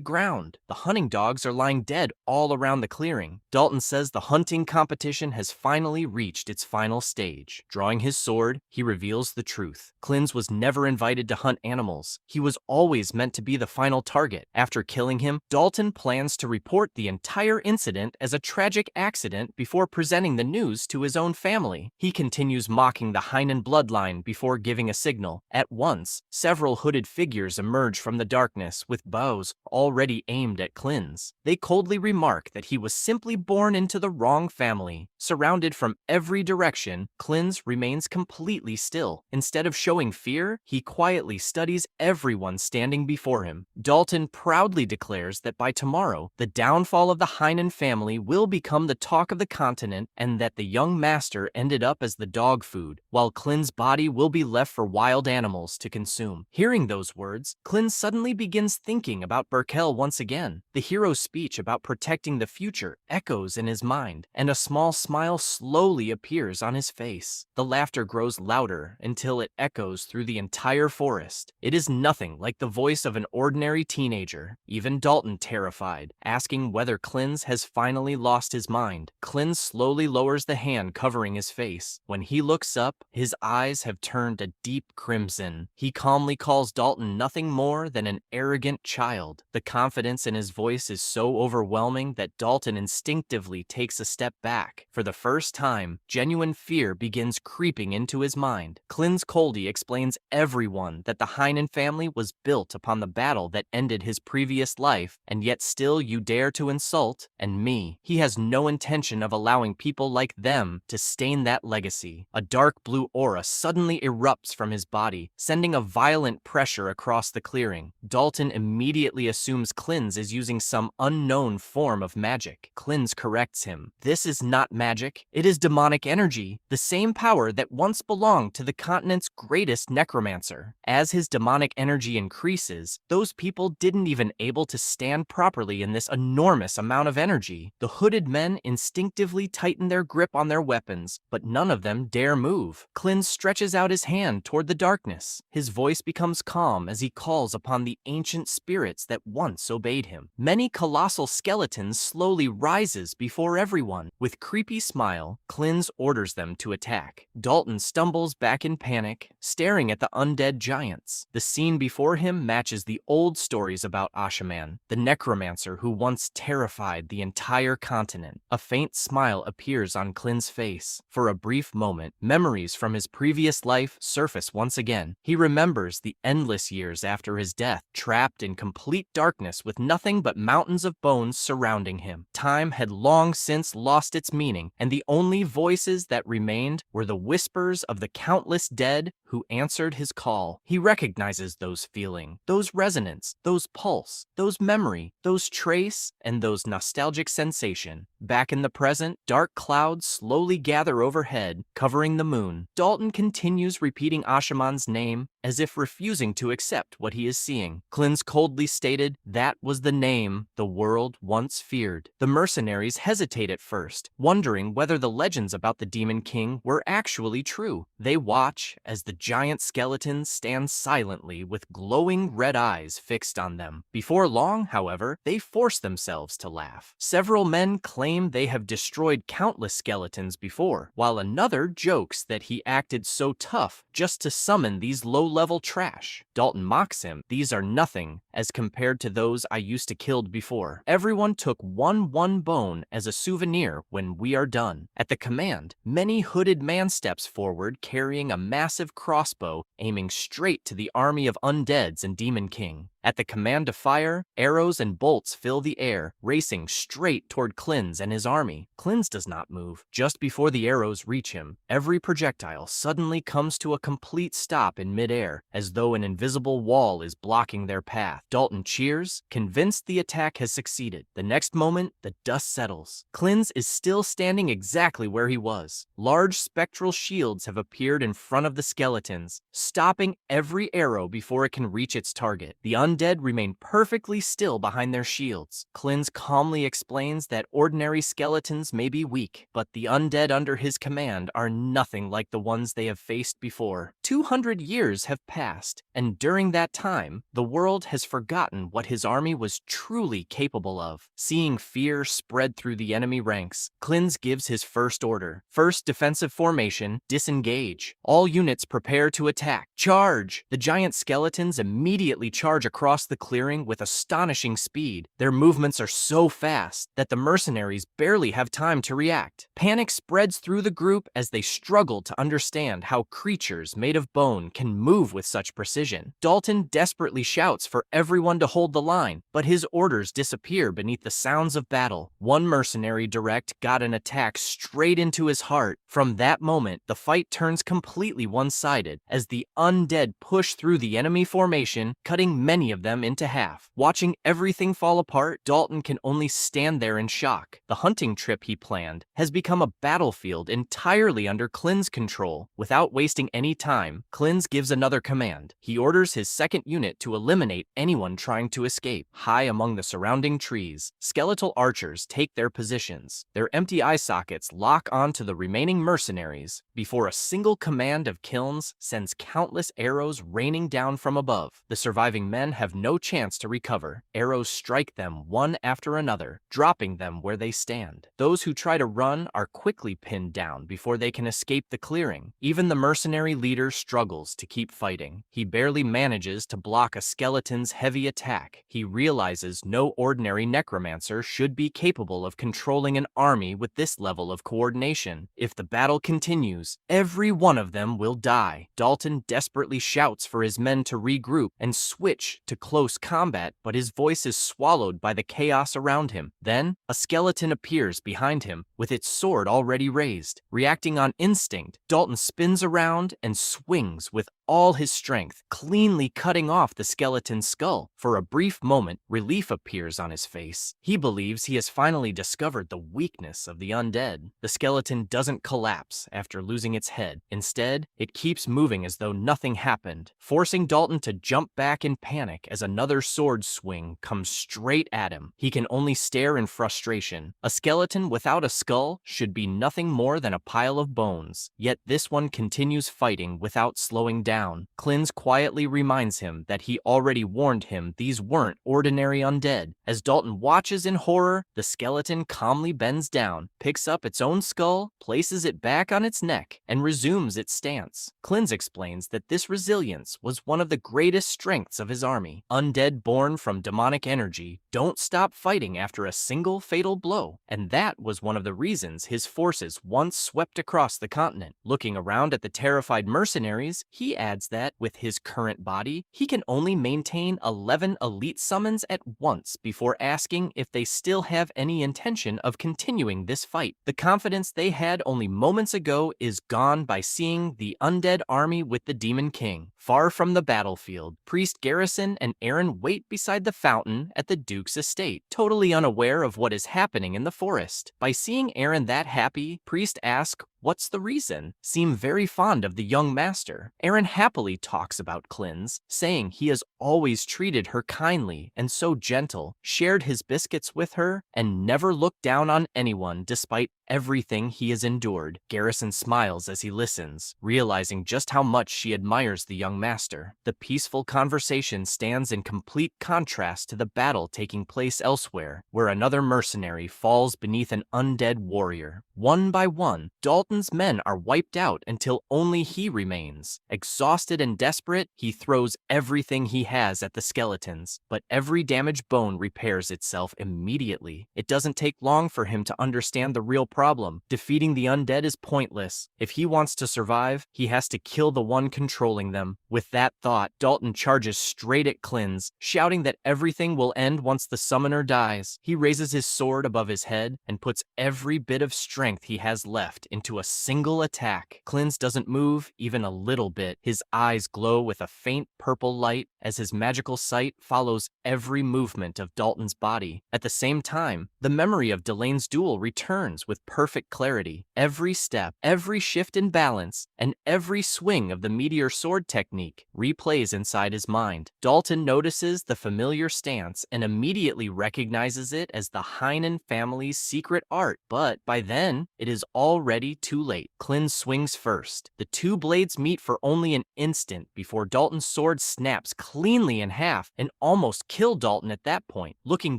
ground. The hunting dogs are lying dead all around the clearing. Dalton says the hunting competition has finally reached its final stage. Drawing his sword, he reveals the truth. Clint was never invited to hunt animals. He was always meant to be the final target. After killing him, Dalton plans to report the entire incident as a tragic accident before presenting the news to his own family. He continues mocking the Heinen bloodline before giving a signal. At once, several hooded figures emerge from the darkness with bows already aimed at Clint. They coldly remark that he was simply born into the wrong family. Surrounded from every direction, Clint remains completely still. Instead of showing fear, he quietly studies everyone standing before him. Dalton proudly declares that by tomorrow, the downfall of the Heinen family will become the talk of the continent, and that the young master ended up as the dog food, while Clint's body will be left for wild animals to consume. Hearing those words, Clint suddenly begins thinking about Berkel once again. The hero's speech about protecting the future echoes in his mind, and a small smile slowly appears on his face. The laughter grows louder until it echoes through the entire forest. It is nothing like the voice of an ordinary teenager, even Dalton terrified, asking whether Clint has finally lost his mind. Clint slowly lowers the hand covering his face. When he looks up, his eyes have turned a deep crimson. He calmly calls Dalton nothing more than an arrogant child. The confidence in his voice is so overwhelming that Dalton instinctively takes a step back. For the first time, genuine fear begins creeping into his mind. Clint Coldy explains everyone that the Heinen family was built upon the battle that ended his previous life, and yet still you dare to insult, and me. He has no intention of allowing people like them to stain that legacy. A dark blue aura suddenly erupts from his body, sending a violent pressure across the clearing. Dalton immediately assumes Clint is using some unknown form of magic. Clint corrects him. This is not magic. It is demonic energy, the same power that once belonged to the continent's greatest necromancer. As his demonic energy increases, those people didn't even able to stand properly in this enormous amount of energy. The hooded men instinctively tighten their grip on their weapons, but none of them dare move. Clint stretches out his hand toward the darkness. His voice becomes calm as he calls upon the ancient spirits that once obeyed him. Many colossal skeletons slowly rises before everyone. With creepy smile, Clint orders them to attack. Dalton stumbles back in panic, staring at the undead giants. The scene before him matches the old stories about Ashaman, the necromancer who once terrified the entire continent. A faint smile appears on Clint's face. For a brief moment, memories from his previous life surface once again. He remembers the endless years after his death, trapped in complete darkness with nothing but mountains of bones surrounding him. Time had long since lost its meaning, and the only voices that remained were the whispers of the countless dead who answered his call. He recognizes those feelings, those resonance, those pulse, those memory, those trace, and those nostalgic sensation. Back in the present, dark clouds slowly gather overhead, covering the moon. Dalton continues repeating Ashaman's name as if refusing to accept what he is seeing. Klins coldly stated, "That was the name the world once feared." The mercenaries hesitate at first, wondering whether the legends about the Demon King were actually true. They watch as the giant skeleton stands silently with glowing red eyes fixed on them. Before long, however, they force themselves to laugh. Several men claim they have destroyed countless skeletons before, while another jokes that he acted so tough just to summon these low-level trash. Dalton mocks him, "These are nothing as compared to those I used to kill before. Everyone took one bone as a souvenir when we are done." At the command, many hooded man steps forward carrying a massive crossbow aiming straight to the army of undeads and Demon King. At the command to fire, arrows and bolts fill the air, racing straight toward Klins and his army. Klins does not move. Just before the arrows reach him, every projectile suddenly comes to a complete stop in midair, as though an invisible wall is blocking their path. Dalton cheers, convinced the attack has succeeded. The next moment, the dust settles. Klins is still standing exactly where he was. Large spectral shields have appeared in front of the skeletons, stopping every arrow before it can reach its target. The undead remain perfectly still behind their shields. Klins calmly explains that ordinary skeletons may be weak, but the undead under his command are nothing like the ones they have faced before. 200 years have passed, and during that time, the world has forgotten what his army was truly capable of. Seeing fear spread through the enemy ranks, Klins gives his first order. First defensive formation, disengage. All units prepare to attack. Charge! The giant skeletons immediately charge across the clearing with astonishing speed. Their movements are so fast that the mercenaries barely have time to react. Panic spreads through the group as they struggle to understand how creatures made of bone can move with such precision. Dalton desperately shouts for everyone to hold the line, but his orders disappear beneath the sounds of battle. One mercenary direct got an attack straight into his heart. From that moment, the fight turns completely one-sided as the undead push through the enemy formation, cutting many of them into half. Watching everything fall apart, Dalton can only stand there in shock. The hunting trip he planned has become a battlefield entirely under Klins' control. Without wasting any time, Klins gives another command. He orders his second unit to eliminate anyone trying to escape. High among the surrounding trees, skeletal archers take their positions. Their empty eye sockets lock onto the remaining mercenaries before a single command of kilns sends countless arrows raining down from above. The surviving men have no chance to recover. Arrows strike them one after another, dropping them where they stand. Those who try to run are quickly pinned down before they can escape the clearing. Even the mercenary leader struggles to keep fighting. He barely manages to block a skeleton's heavy attack. He realizes no ordinary necromancer should be capable of controlling an army with this level of coordination. If the battle continues, every one of them will die. Dalton desperately shouts for his men to regroup and switch to close combat, but his voice is swallowed by the chaos around him. Then, a skeleton appears behind him with its sword already raised. Reacting on instinct, Dalton spins around and swings with all his strength, cleanly cutting off the skeleton's skull. For a brief moment, relief appears on his face. He believes he has finally discovered the weakness of the undead. The skeleton doesn't collapse after losing its head. Instead, it keeps moving as though nothing happened, forcing Dalton to jump back in panic as another sword swing comes straight at him. He can only stare in frustration. A skeleton without a skull should be nothing more than a pile of bones, yet this one continues fighting without slowing down. Klins quietly reminds him that he already warned him these weren't ordinary undead. As Dalton watches in horror, the skeleton calmly bends down, picks up its own skull, places it back on its neck, and resumes its stance. Klins explains that this resilience was one of the greatest strengths of his army. Undead born from demonic energy don't stop fighting after a single fatal blow, and that was one of the reasons his forces once swept across the continent. Looking around at the terrified mercenaries, he adds that, with his current body, he can only maintain 11 elite summons at once before asking if they still have any intention of continuing this fight. The confidence they had only moments ago is gone by seeing the undead army with the Demon King. Far from the battlefield, Priest Garrison and Aaron wait beside the fountain at the Duke's estate, totally unaware of what is happening in the forest. By seeing Aaron that happy, Priest asks, "What's the reason?" Seem very fond of the young master. Aaron happily talks about Clyn's, saying he has always treated her kindly and so gentle, shared his biscuits with her, and never looked down on anyone despite everything he has endured. Garrison smiles as he listens, realizing just how much she admires the young master. The peaceful conversation stands in complete contrast to the battle taking place elsewhere, where another mercenary falls beneath an undead warrior. One by one, Dalton's men are wiped out until only he remains. Exhausted and desperate, he throws everything he has at the skeletons, but every damaged bone repairs itself immediately. It doesn't take long for him to understand the real problem. Defeating the undead is pointless. If he wants to survive, he has to kill the one controlling them. With that thought, Dalton charges straight at Clyn's, shouting that everything will end once the summoner dies. He raises his sword above his head and puts every bit of strength he has left into a single attack. Clyn's doesn't move even a little bit. His eyes glow with a faint purple light as his magical sight follows every movement of Dalton's body. At the same time, the memory of Delane's duel returns with perfect clarity. Every step, every shift in balance, and every swing of the meteor sword technique replays inside his mind. Dalton notices the familiar stance and immediately recognizes it as the Heinen family's secret art, but by then, it is already too late. Clyn swings first. The two blades meet for only an instant before Dalton's sword snaps cleanly in half and almost kills Dalton at that point. Looking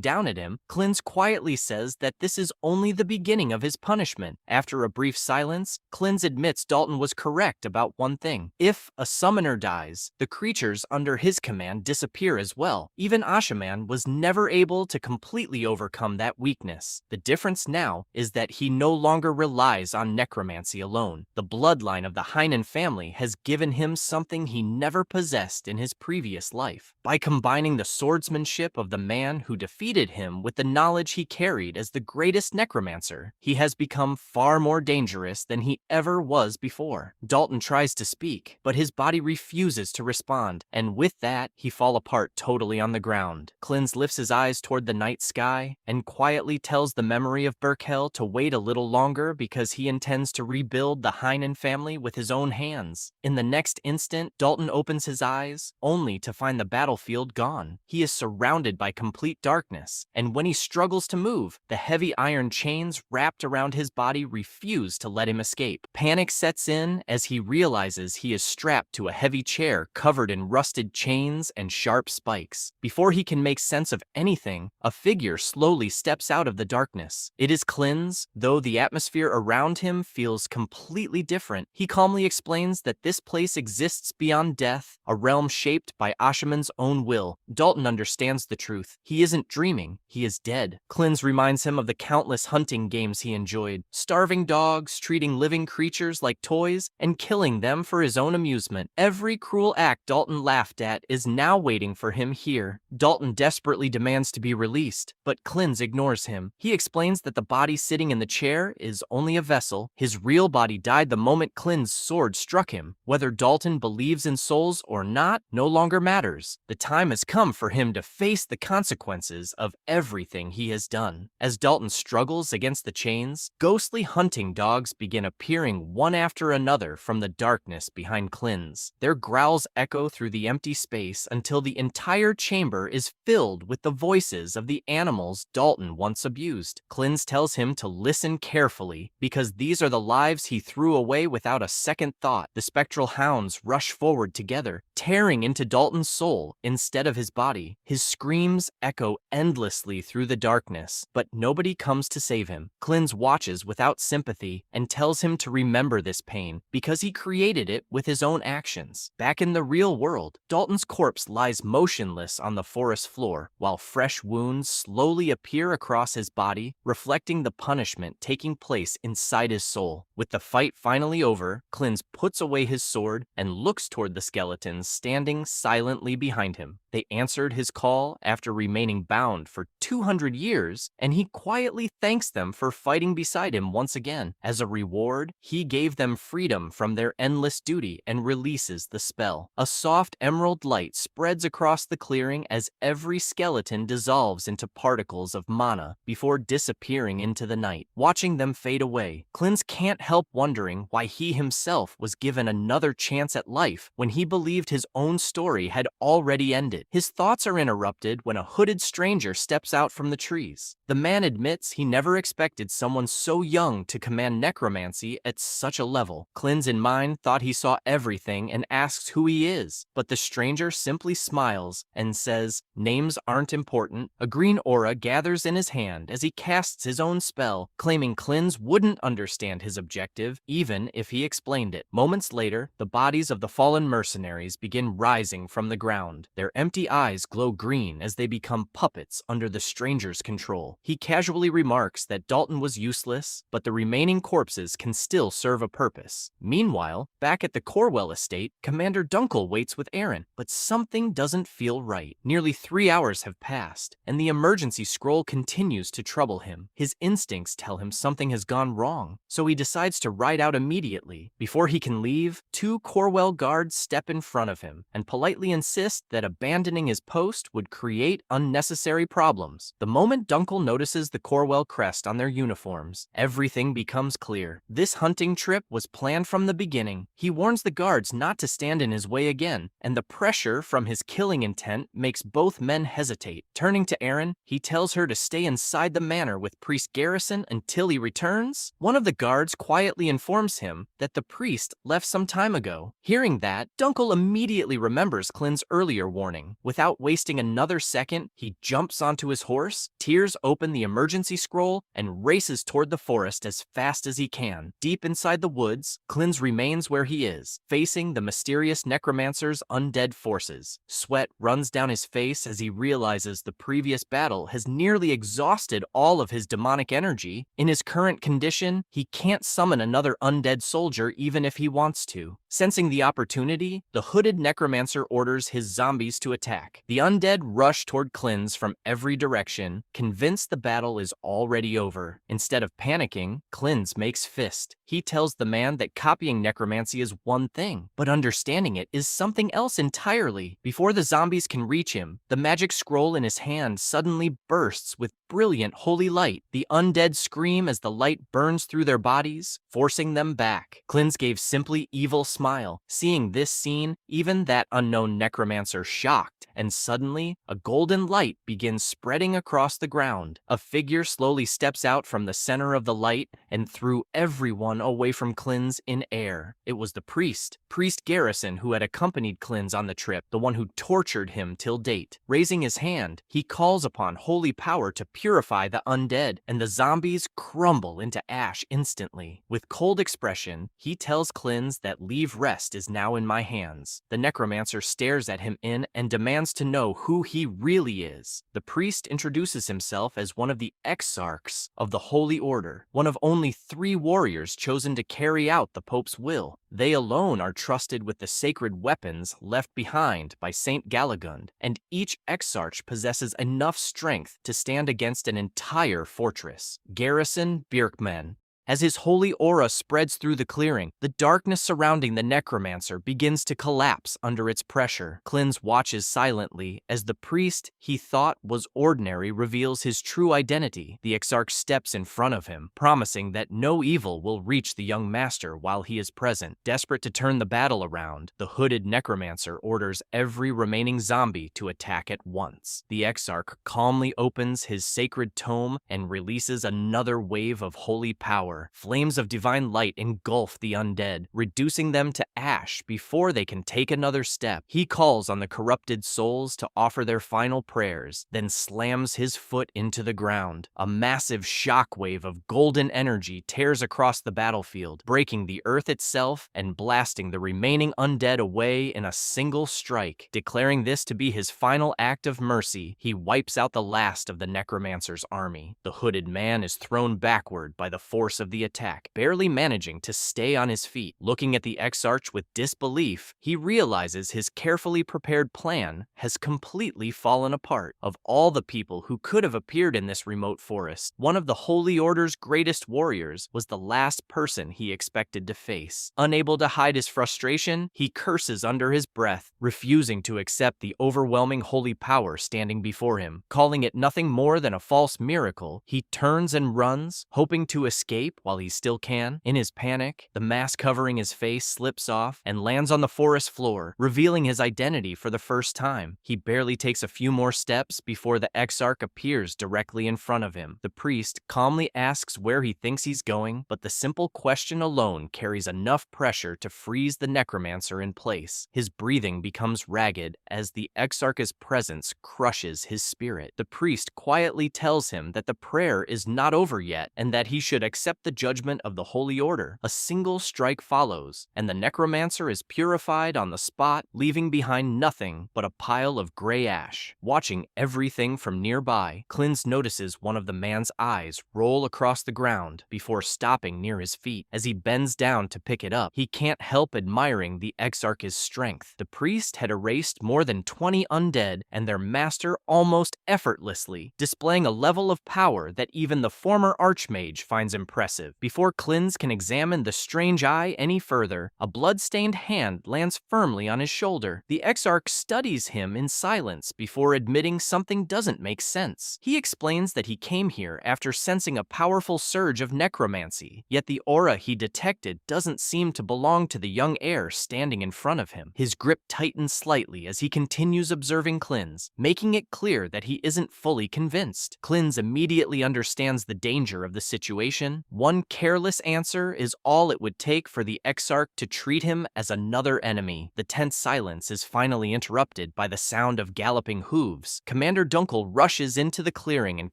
down at him, Clyn quietly says that this is only the beginning of his punishment. After a brief silence, Clyn admits Dalton was correct about one thing. If a summoner dies, the creatures under his command disappear as well. Even Ashaman was never able to completely overcome that weakness. The difference now is that he no longer relies on necromancy alone. The bloodline of the Heinen family has given him something he never possessed in his previous life. By combining the swordsmanship of the man who defeated him with the knowledge he carried as the greatest necromancer, he has become far more dangerous than he ever was before. Dalton tries to speak, but his body refuses to respond, and with that, he falls apart totally on the ground. Clyn lifts his eyes toward the night sky and quietly tells the memory of Berkel to wait a little longer because he intends to rebuild the Heinen family with his own hands. In the next instant, Dalton opens his eyes, only to find the battlefield gone. He is surrounded by complete darkness, and when he struggles to move, the heavy iron chains wrapped around his body refuse to let him escape. Panic sets in as he realizes he is strapped to a heavy chair covered in rusted chains and sharp spikes. Before he can make sense of anything, a figure slowly steps out of the darkness. It is Clyn's, though the atmosphere around him feels completely different. He calmly explains that this place exists beyond death, a realm shaped by Ashaman's own will. Dalton understands the truth. He isn't dreaming, he is dead. Clyn reminds him of the countless hunting games he enjoyed, starving dogs, treating living creatures like toys, and killing them for his own amusement. Every cruel act Dalton laughed at is now waiting for him here. Dalton desperately demands to be released, but Clyn ignores him. He explains that the body sitting in the chair is only a vessel. His real body died the moment Clyn's sword struck him. Whether Dalton believes in souls or not no longer matters. The time has come for him to face the consequences of everything he has done. As Dalton struggles against the chains, ghostly hunting dogs begin appearing one after another from the darkness behind Clyn's. Their growls echo through the empty space until the entire chamber is filled with the voices of the animals Dalton once abused. Clyn tells him to listen carefully because these are the lives he threw away without a second thought. The spectral hounds rush forward together, tearing into Dalton's soul instead of his body. His screams echo endlessly through the darkness, but nobody comes to save him. Clyn watches without sympathy and tells him to remember this pain because he created it with his own actions. Back in the real world, Dalton's corpse lies motionless on the forest floor, while fresh wounds slowly appear across his body, reflecting the punishment taking place inside his soul. soul. With the fight finally over, Klins puts away his sword and looks toward the skeletons standing silently behind him. They answered his call after remaining bound for 200 years, and he quietly thanks them for fighting beside him once again. As a reward, he gave them freedom from their endless duty and releases the spell. A soft emerald light spreads across the clearing as every skeleton dissolves into particles of mana before disappearing into the night. Watching them fade away, Klins can't help wondering why he himself was given another chance at life when he believed his own story had already ended. His thoughts are interrupted when a hooded stranger steps out from the trees. The man admits he never expected someone so young to command necromancy at such a level. Klins in mind thought he saw everything and asks who he is, but the stranger simply smiles and says, "Names aren't important." A green aura gathers in his hand as he casts his own spell, claiming Klins wouldn't understand his objective even if he explained it. Moments later, the bodies of the fallen mercenaries begin rising from the ground. Their empty eyes glow green as they become puppets under the stranger's control. He casually remarks that Dalton was useless, but the remaining corpses can still serve a purpose. Meanwhile, back at the Corwell estate, Commander Dunkel waits with Aaron, but something doesn't feel right. Nearly 3 hours have passed, and the emergency scroll continues to trouble him. His instincts tell him something has gone wrong, so he decides to ride out immediately. Before he can leave, 2 Corwell guards step in front of him and politely insist that abandoning his post would create unnecessary problems. The moment Dunkel notices the Corwell crest on their uniforms, everything becomes clear. This hunting trip was planned from the beginning. He warns the guards not to stand in his way again, and the pressure from his killing intent makes both men hesitate. Turning to Aaron, he tells her to stay inside the manor with Priest Garrison until he returns. One of the guards quietly informs him that the priest left some time ago. Hearing that, Dunkel immediately remembers Klins' earlier warning. Without wasting another second, he jumps onto his horse, tears open the emergency scroll, and races toward the forest as fast as he can. Deep inside the woods, Klins remains where he is, facing the mysterious necromancer's undead forces. Sweat runs down his face as he realizes the previous battle has nearly exhausted all of his demonic energy. In his current condition, he can't summon another undead soldier even if he wants to. Sensing the opportunity, the hooded necromancer orders his zombies to attack. The undead rush toward Klins from every direction, convinced the battle is already over. Instead of panicking, Klins makes fist. He tells the man that copying necromancy is one thing, but understanding it is something else entirely. Before the zombies can reach him, the magic scroll in his hand suddenly bursts with brilliant holy light. The undead scream as the light burns through their bodies, forcing them back. Klins gave simply evil smile. Seeing this scene, even that unknown necromancer shocked, and suddenly, a golden light begins spreading across the ground. A figure slowly steps out from the center of the light and threw everyone away from Klins in air. It was the priest, Priest Garrison, who had accompanied Klins on the trip, the one who tortured him till date. Raising his hand, he calls upon holy power to purify the undead, and the zombies crumble into ash instantly. With cold expression, he tells Klins that leave rest is now in my hands. The necromancer stares at him and demands to know who he really is. The priest introduces himself as one of the exarchs of the Holy Order, one of only 3 warriors chosen to carry out the Pope's will. They alone are trusted with the sacred weapons left behind by Saint Galagund, and each exarch possesses enough strength to stand against an entire fortress. Garrison Birkman. As his holy aura spreads through the clearing, the darkness surrounding the necromancer begins to collapse under its pressure. Klins watches silently as the priest he thought was ordinary reveals his true identity. The exarch steps in front of him, promising that no evil will reach the young master while he is present. Desperate to turn the battle around, the hooded necromancer orders every remaining zombie to attack at once. The exarch calmly opens his sacred tome and releases another wave of holy power. Flames of divine light engulf the undead, reducing them to ash before they can take another step. He calls on the corrupted souls to offer their final prayers, then slams his foot into the ground. A massive shockwave of golden energy tears across the battlefield, breaking the earth itself and blasting the remaining undead away in a single strike. Declaring this to be his final act of mercy, he wipes out the last of the necromancer's army. The hooded man is thrown backward by the force of of the attack, barely managing to stay on his feet. Looking at the exarch with disbelief, he realizes his carefully prepared plan has completely fallen apart. Of all the people who could have appeared in this remote forest, one of the Holy Order's greatest warriors was the last person he expected to face. Unable to hide his frustration, he curses under his breath, refusing to accept the overwhelming holy power standing before him. Calling it nothing more than a false miracle, he turns and runs, hoping to escape while he still can. In his panic, the mask covering his face slips off and lands on the forest floor, revealing his identity for the first time. He barely takes a few more steps before the exarch appears directly in front of him. The priest calmly asks where he thinks he's going, but the simple question alone carries enough pressure to freeze the necromancer in place. His breathing becomes ragged as the exarch's presence crushes his spirit. The priest quietly tells him that the prayer is not over yet and that he should accept the judgment of the Holy Order. A single strike follows, and the necromancer is purified on the spot, leaving behind nothing but a pile of gray ash. Watching everything from nearby, Klins notices one of the man's eyes roll across the ground before stopping near his feet. As he bends down to pick it up, he can't help admiring the exarch's strength. The priest had erased more than 20 undead and their master almost effortlessly, displaying a level of power that even the former archmage finds impressive. Before Klins can examine the strange eye any further, a blood-stained hand lands firmly on his shoulder. The exarch studies him in silence before admitting something doesn't make sense. He explains that he came here after sensing a powerful surge of necromancy, yet the aura he detected doesn't seem to belong to the young heir standing in front of him. His grip tightens slightly as he continues observing Klins, making it clear that he isn't fully convinced. Klins immediately understands the danger of the situation. One careless answer is all it would take for the exarch to treat him as another enemy. The tense silence is finally interrupted by the sound of galloping hooves. Commander Dunkel rushes into the clearing and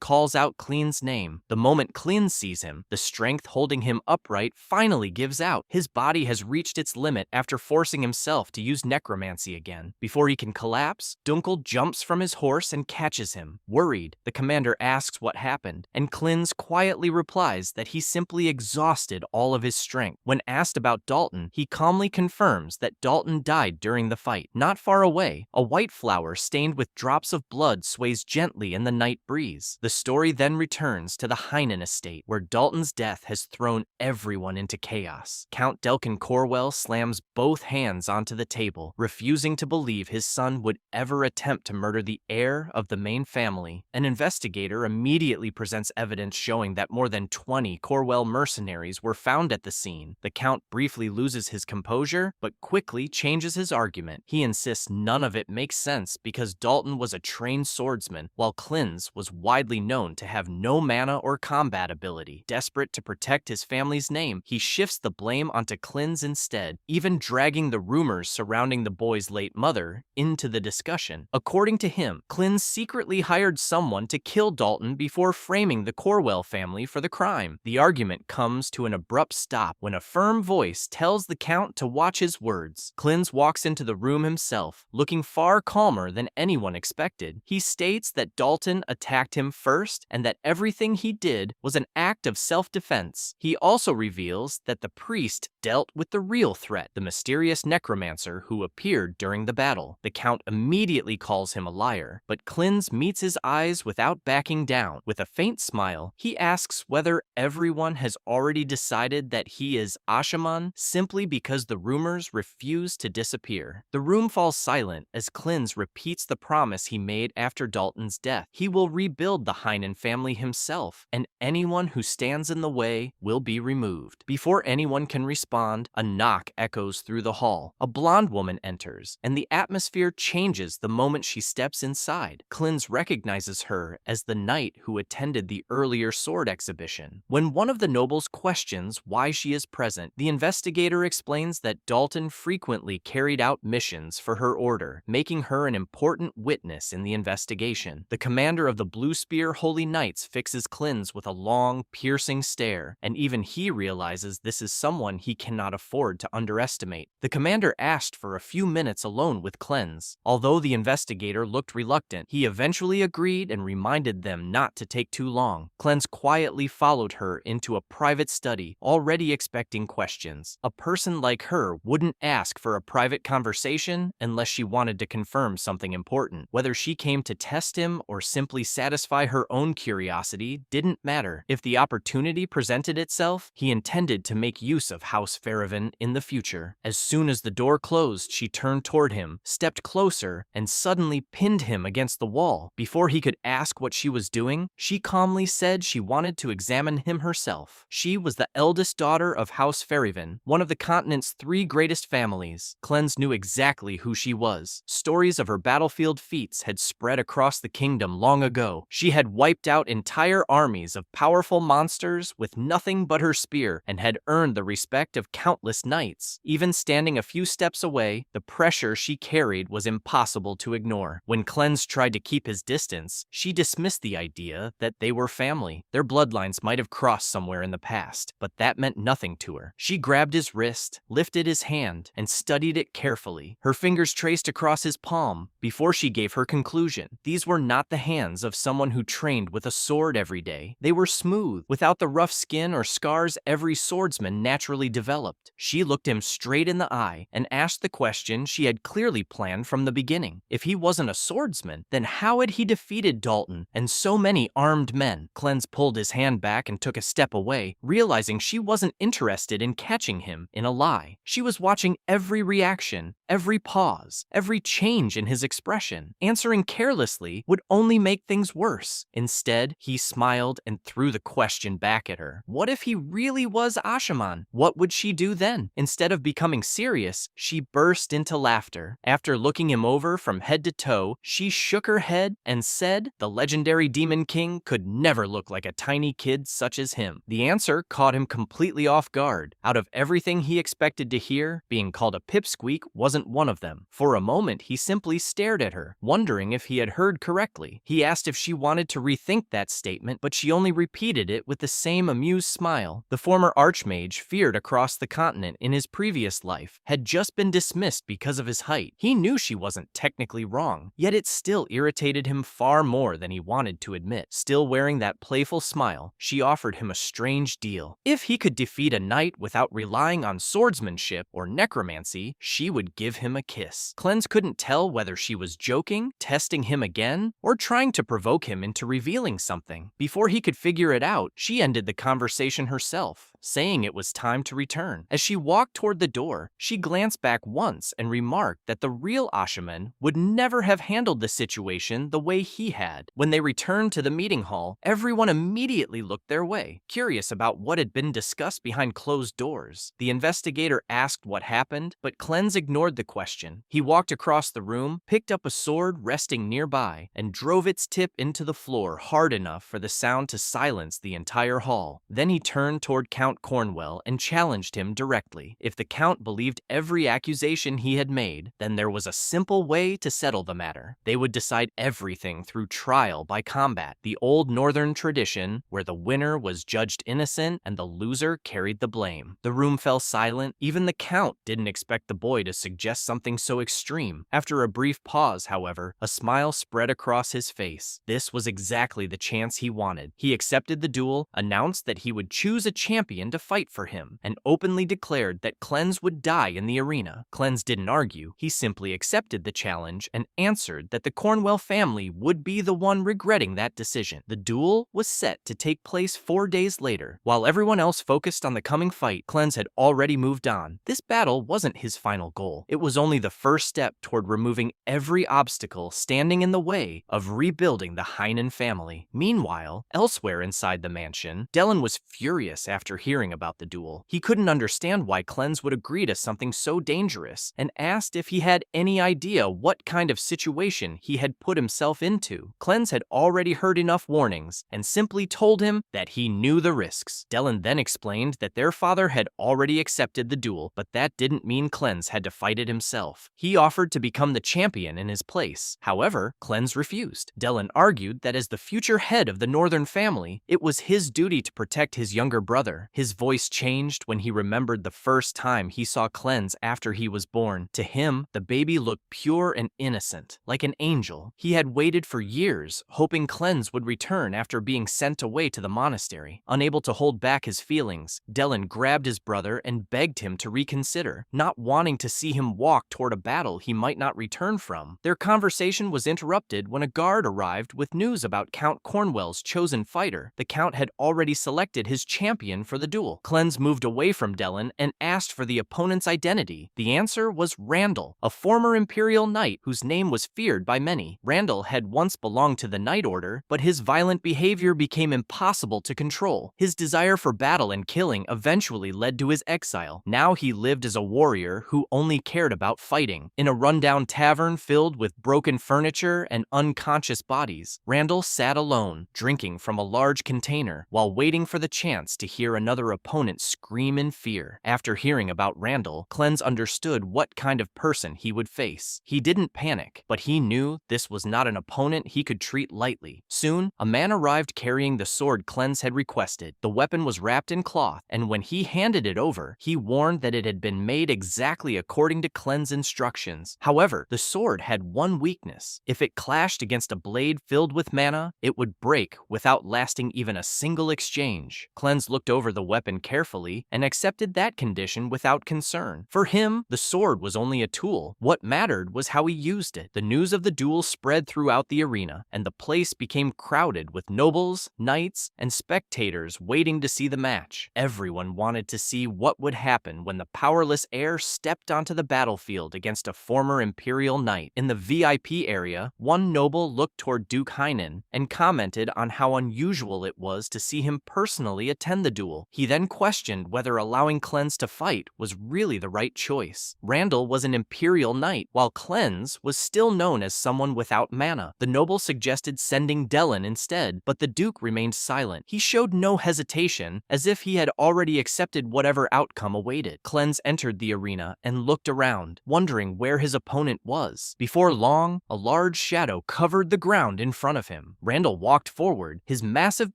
calls out Klins' name. The moment Klins sees him, the strength holding him upright finally gives out. His body has reached its limit after forcing himself to use necromancy again. Before he can collapse, Dunkel jumps from his horse and catches him. Worried, the commander asks what happened, and Klins quietly replies that he simply exhausted all of his strength. When asked about Dalton, he calmly confirms that Dalton died during the fight. Not far away, a white flower stained with drops of blood sways gently in the night breeze. The story then returns to the Heinen estate, where Dalton's death has thrown everyone into chaos. Count Delkin Corwell slams both hands onto the table, refusing to believe his son would ever attempt to murder the heir of the main family. An investigator immediately presents evidence showing that more than 20 Corwell mercenaries were found at the scene. The Count briefly loses his composure, but quickly changes his argument. He insists none of it makes sense because Dalton was a trained swordsman, while Klins was widely known to have no mana or combat ability. Desperate to protect his family's name, he shifts the blame onto Klins instead, even dragging the rumors surrounding the boy's late mother into the discussion. According to him, Klins secretly hired someone to kill Dalton before framing the Corwell family for the crime. The argument comes to an abrupt stop when a firm voice tells the Count to watch his words. Klins walks into the room himself, looking far calmer than anyone expected. He states that Dalton attacked him first and that everything he did was an act of self-defense. He also reveals that the priest dealt with the real threat, the mysterious necromancer who appeared during the battle. The Count immediately calls him a liar, but Klins meets his eyes without backing down. With a faint smile, he asks whether everyone has already decided that he is Ashaman simply because the rumors refuse to disappear. The room falls silent as Klins repeats the promise he made after Dalton's death. He will rebuild the Heinen family himself, and anyone who stands in the way will be removed. Before anyone can respond, a knock echoes through the hall. A blonde woman enters, and the atmosphere changes the moment she steps inside. Klins recognizes her as the knight who attended the earlier sword exhibition. When one of the nobles questions why she is present, the investigator explains that Dalton frequently carried out missions for her order, making her an important witness in the investigation. The commander of the Blue Spear Holy Knights fixes Klins with a long, piercing stare, and even he realizes this is someone he cannot afford to underestimate. The commander asked for a few minutes alone with Cleanse. Although the investigator looked reluctant, he eventually agreed and reminded them not to take too long. Cleanse quietly followed her into a private study, already expecting questions. A person like her wouldn't ask for a private conversation unless she wanted to confirm something important. Whether she came to test him or simply satisfy her own curiosity didn't matter. If the opportunity presented itself, he intended to make use of House Faravan in the future. As soon as the door closed, she turned toward him, stepped closer, and suddenly pinned him against the wall. Before he could ask what she was doing, she calmly said she wanted to examine him herself. She was the eldest daughter of House Faravan, one of the continent's 3 greatest families. Cleanse knew exactly who she was. Stories of her battlefield feats had spread across the kingdom long ago. She had wiped out entire armies of powerful monsters with nothing but her spear and had earned the respect of countless knights. Even standing a few steps away, the pressure she carried was impossible to ignore. When Cleanse tried to keep his distance, she dismissed the idea that they were family. Their bloodlines might have crossed somewhere in the past, but that meant nothing to her. She grabbed his wrist, lifted his hand, and studied it carefully. Her fingers traced across his palm before she gave her conclusion. These were not the hands of someone who trained with a sword every day. They were smooth, without the rough skin or scars every swordsman naturally developed. She looked him straight in the eye and asked the question she had clearly planned from the beginning. If he wasn't a swordsman, then how had he defeated Dalton and so many armed men? Cleanse pulled his hand back and took a step away, realizing she wasn't interested in catching him in a lie. She was watching every reaction, every pause, every change in his expression. Answering carelessly would only make things worse. Instead, he smiled and threw the question back at her. What if he really was Ashaman? What would she do then? Instead of becoming serious, she burst into laughter. After looking him over from head to toe, she shook her head and said the legendary Demon King could never look like a tiny kid such as him. The answer caught him completely off guard. Out of everything he expected to hear, being called a pipsqueak wasn't one of them. For a moment, he simply stared at her, wondering if he had heard correctly. He asked if she wanted to rethink that statement, but she only repeated it with the same amused smile. The former archmage, feared across the continent in his previous life, had just been dismissed because of his height. He knew she wasn't technically wrong, yet it still irritated him far more than he wanted to admit. Still wearing that playful smile, she offered him a strange deal. If he could defeat a knight without relying on swordsmanship or necromancy, she would give him a kiss. Cleanse couldn't tell whether she was joking, testing him again, or trying to provoke him into revealing something. Before he could figure it out, she ended the conversation herself, saying it was time to return. As she walked toward the door, she glanced back once and remarked that the real Ashaman would never have handled the situation the way he had. When they returned to the meeting hall, everyone immediately looked their way, curious about what had been discussed behind closed doors. The investigator asked what happened, but Cleanse ignored the question. He walked across the room, picked up a sword resting nearby, and drove its tip into the floor hard enough for the sound to silence the entire hall. Then he turned toward Count Cornwell and challenged him directly. If the Count believed every accusation he had made, then there was a simple way to settle the matter. They would decide everything through trial by combat, the old northern tradition where the winner was judged innocent and the loser carried the blame. The room fell silent. Even the Count didn't expect the boy to suggest something so extreme. After a brief pause, however, a smile spread across his face. This was exactly the chance he wanted. He accepted the duel, announced that he would choose a champion to fight for him, and openly declared that Cleanse would die in the arena. Cleanse didn't argue. He simply accepted the challenge and answered that the Cornwell family would be the one regretting that decision. The duel was set to take place 4 days later. While everyone else focused on the coming fight, Cleanse had already moved on. This battle wasn't his final goal. It was only the first step toward removing every obstacle standing in the way of rebuilding the Heinen family. Meanwhile, elsewhere inside the mansion, Dylan was furious after hearing about the duel. He couldn't understand why Cleanse would agree to something so dangerous and asked if he had any idea what kind of situation he had put himself into. Cleanse had already heard enough warnings and simply told him that he knew the risks. Dylan then explained that their father had already accepted the duel, but that didn't mean Cleanse had to fight it defeated himself. He offered to become the champion in his place. However, Cleanse refused. Dellen argued that as the future head of the Northern family, it was his duty to protect his younger brother. His voice changed when he remembered the first time he saw Cleanse after he was born. To him, the baby looked pure and innocent, like an angel. He had waited for years, hoping Cleanse would return after being sent away to the monastery. Unable to hold back his feelings, Dellen grabbed his brother and begged him to reconsider, not wanting to see him walk toward a battle he might not return from. Their conversation was interrupted when a guard arrived with news about Count Cornwell's chosen fighter. The Count had already selected his champion for the duel. Cleanse moved away from Dellen and asked for the opponent's identity. The answer was Randall, a former Imperial Knight whose name was feared by many. Randall had once belonged to the Knight Order, but his violent behavior became impossible to control. His desire for battle and killing eventually led to his exile. Now he lived as a warrior who only cared about fighting. In a rundown tavern filled with broken furniture and unconscious bodies, Randall sat alone, drinking from a large container, while waiting for the chance to hear another opponent scream in fear. After hearing about Randall, Cleanse understood what kind of person he would face. He didn't panic, but he knew this was not an opponent he could treat lightly. Soon, a man arrived carrying the sword Cleanse had requested. The weapon was wrapped in cloth, and when he handed it over, he warned that it had been made exactly according to Cleanse's instructions. However, the sword had one weakness. If it clashed against a blade filled with mana, it would break without lasting even a single exchange. Cleanse looked over the weapon carefully and accepted that condition without concern. For him, the sword was only a tool. What mattered was how he used it. The news of the duel spread throughout the arena, and the place became crowded with nobles, knights, and spectators waiting to see the match. Everyone wanted to see what would happen when the powerless heir stepped onto the battlefield against a former Imperial Knight. In the VIP area, one noble looked toward Duke Heinen and commented on how unusual it was to see him personally attend the duel. He then questioned whether allowing Cleanse to fight was really the right choice. Randall was an Imperial Knight, while Cleanse was still known as someone without mana. The noble suggested sending Dellen instead, but the Duke remained silent. He showed no hesitation, as if he had already accepted whatever outcome awaited. Cleanse entered the arena and looked around, wondering where his opponent was. Before long, a large shadow covered the ground in front of him. Randall walked forward, his massive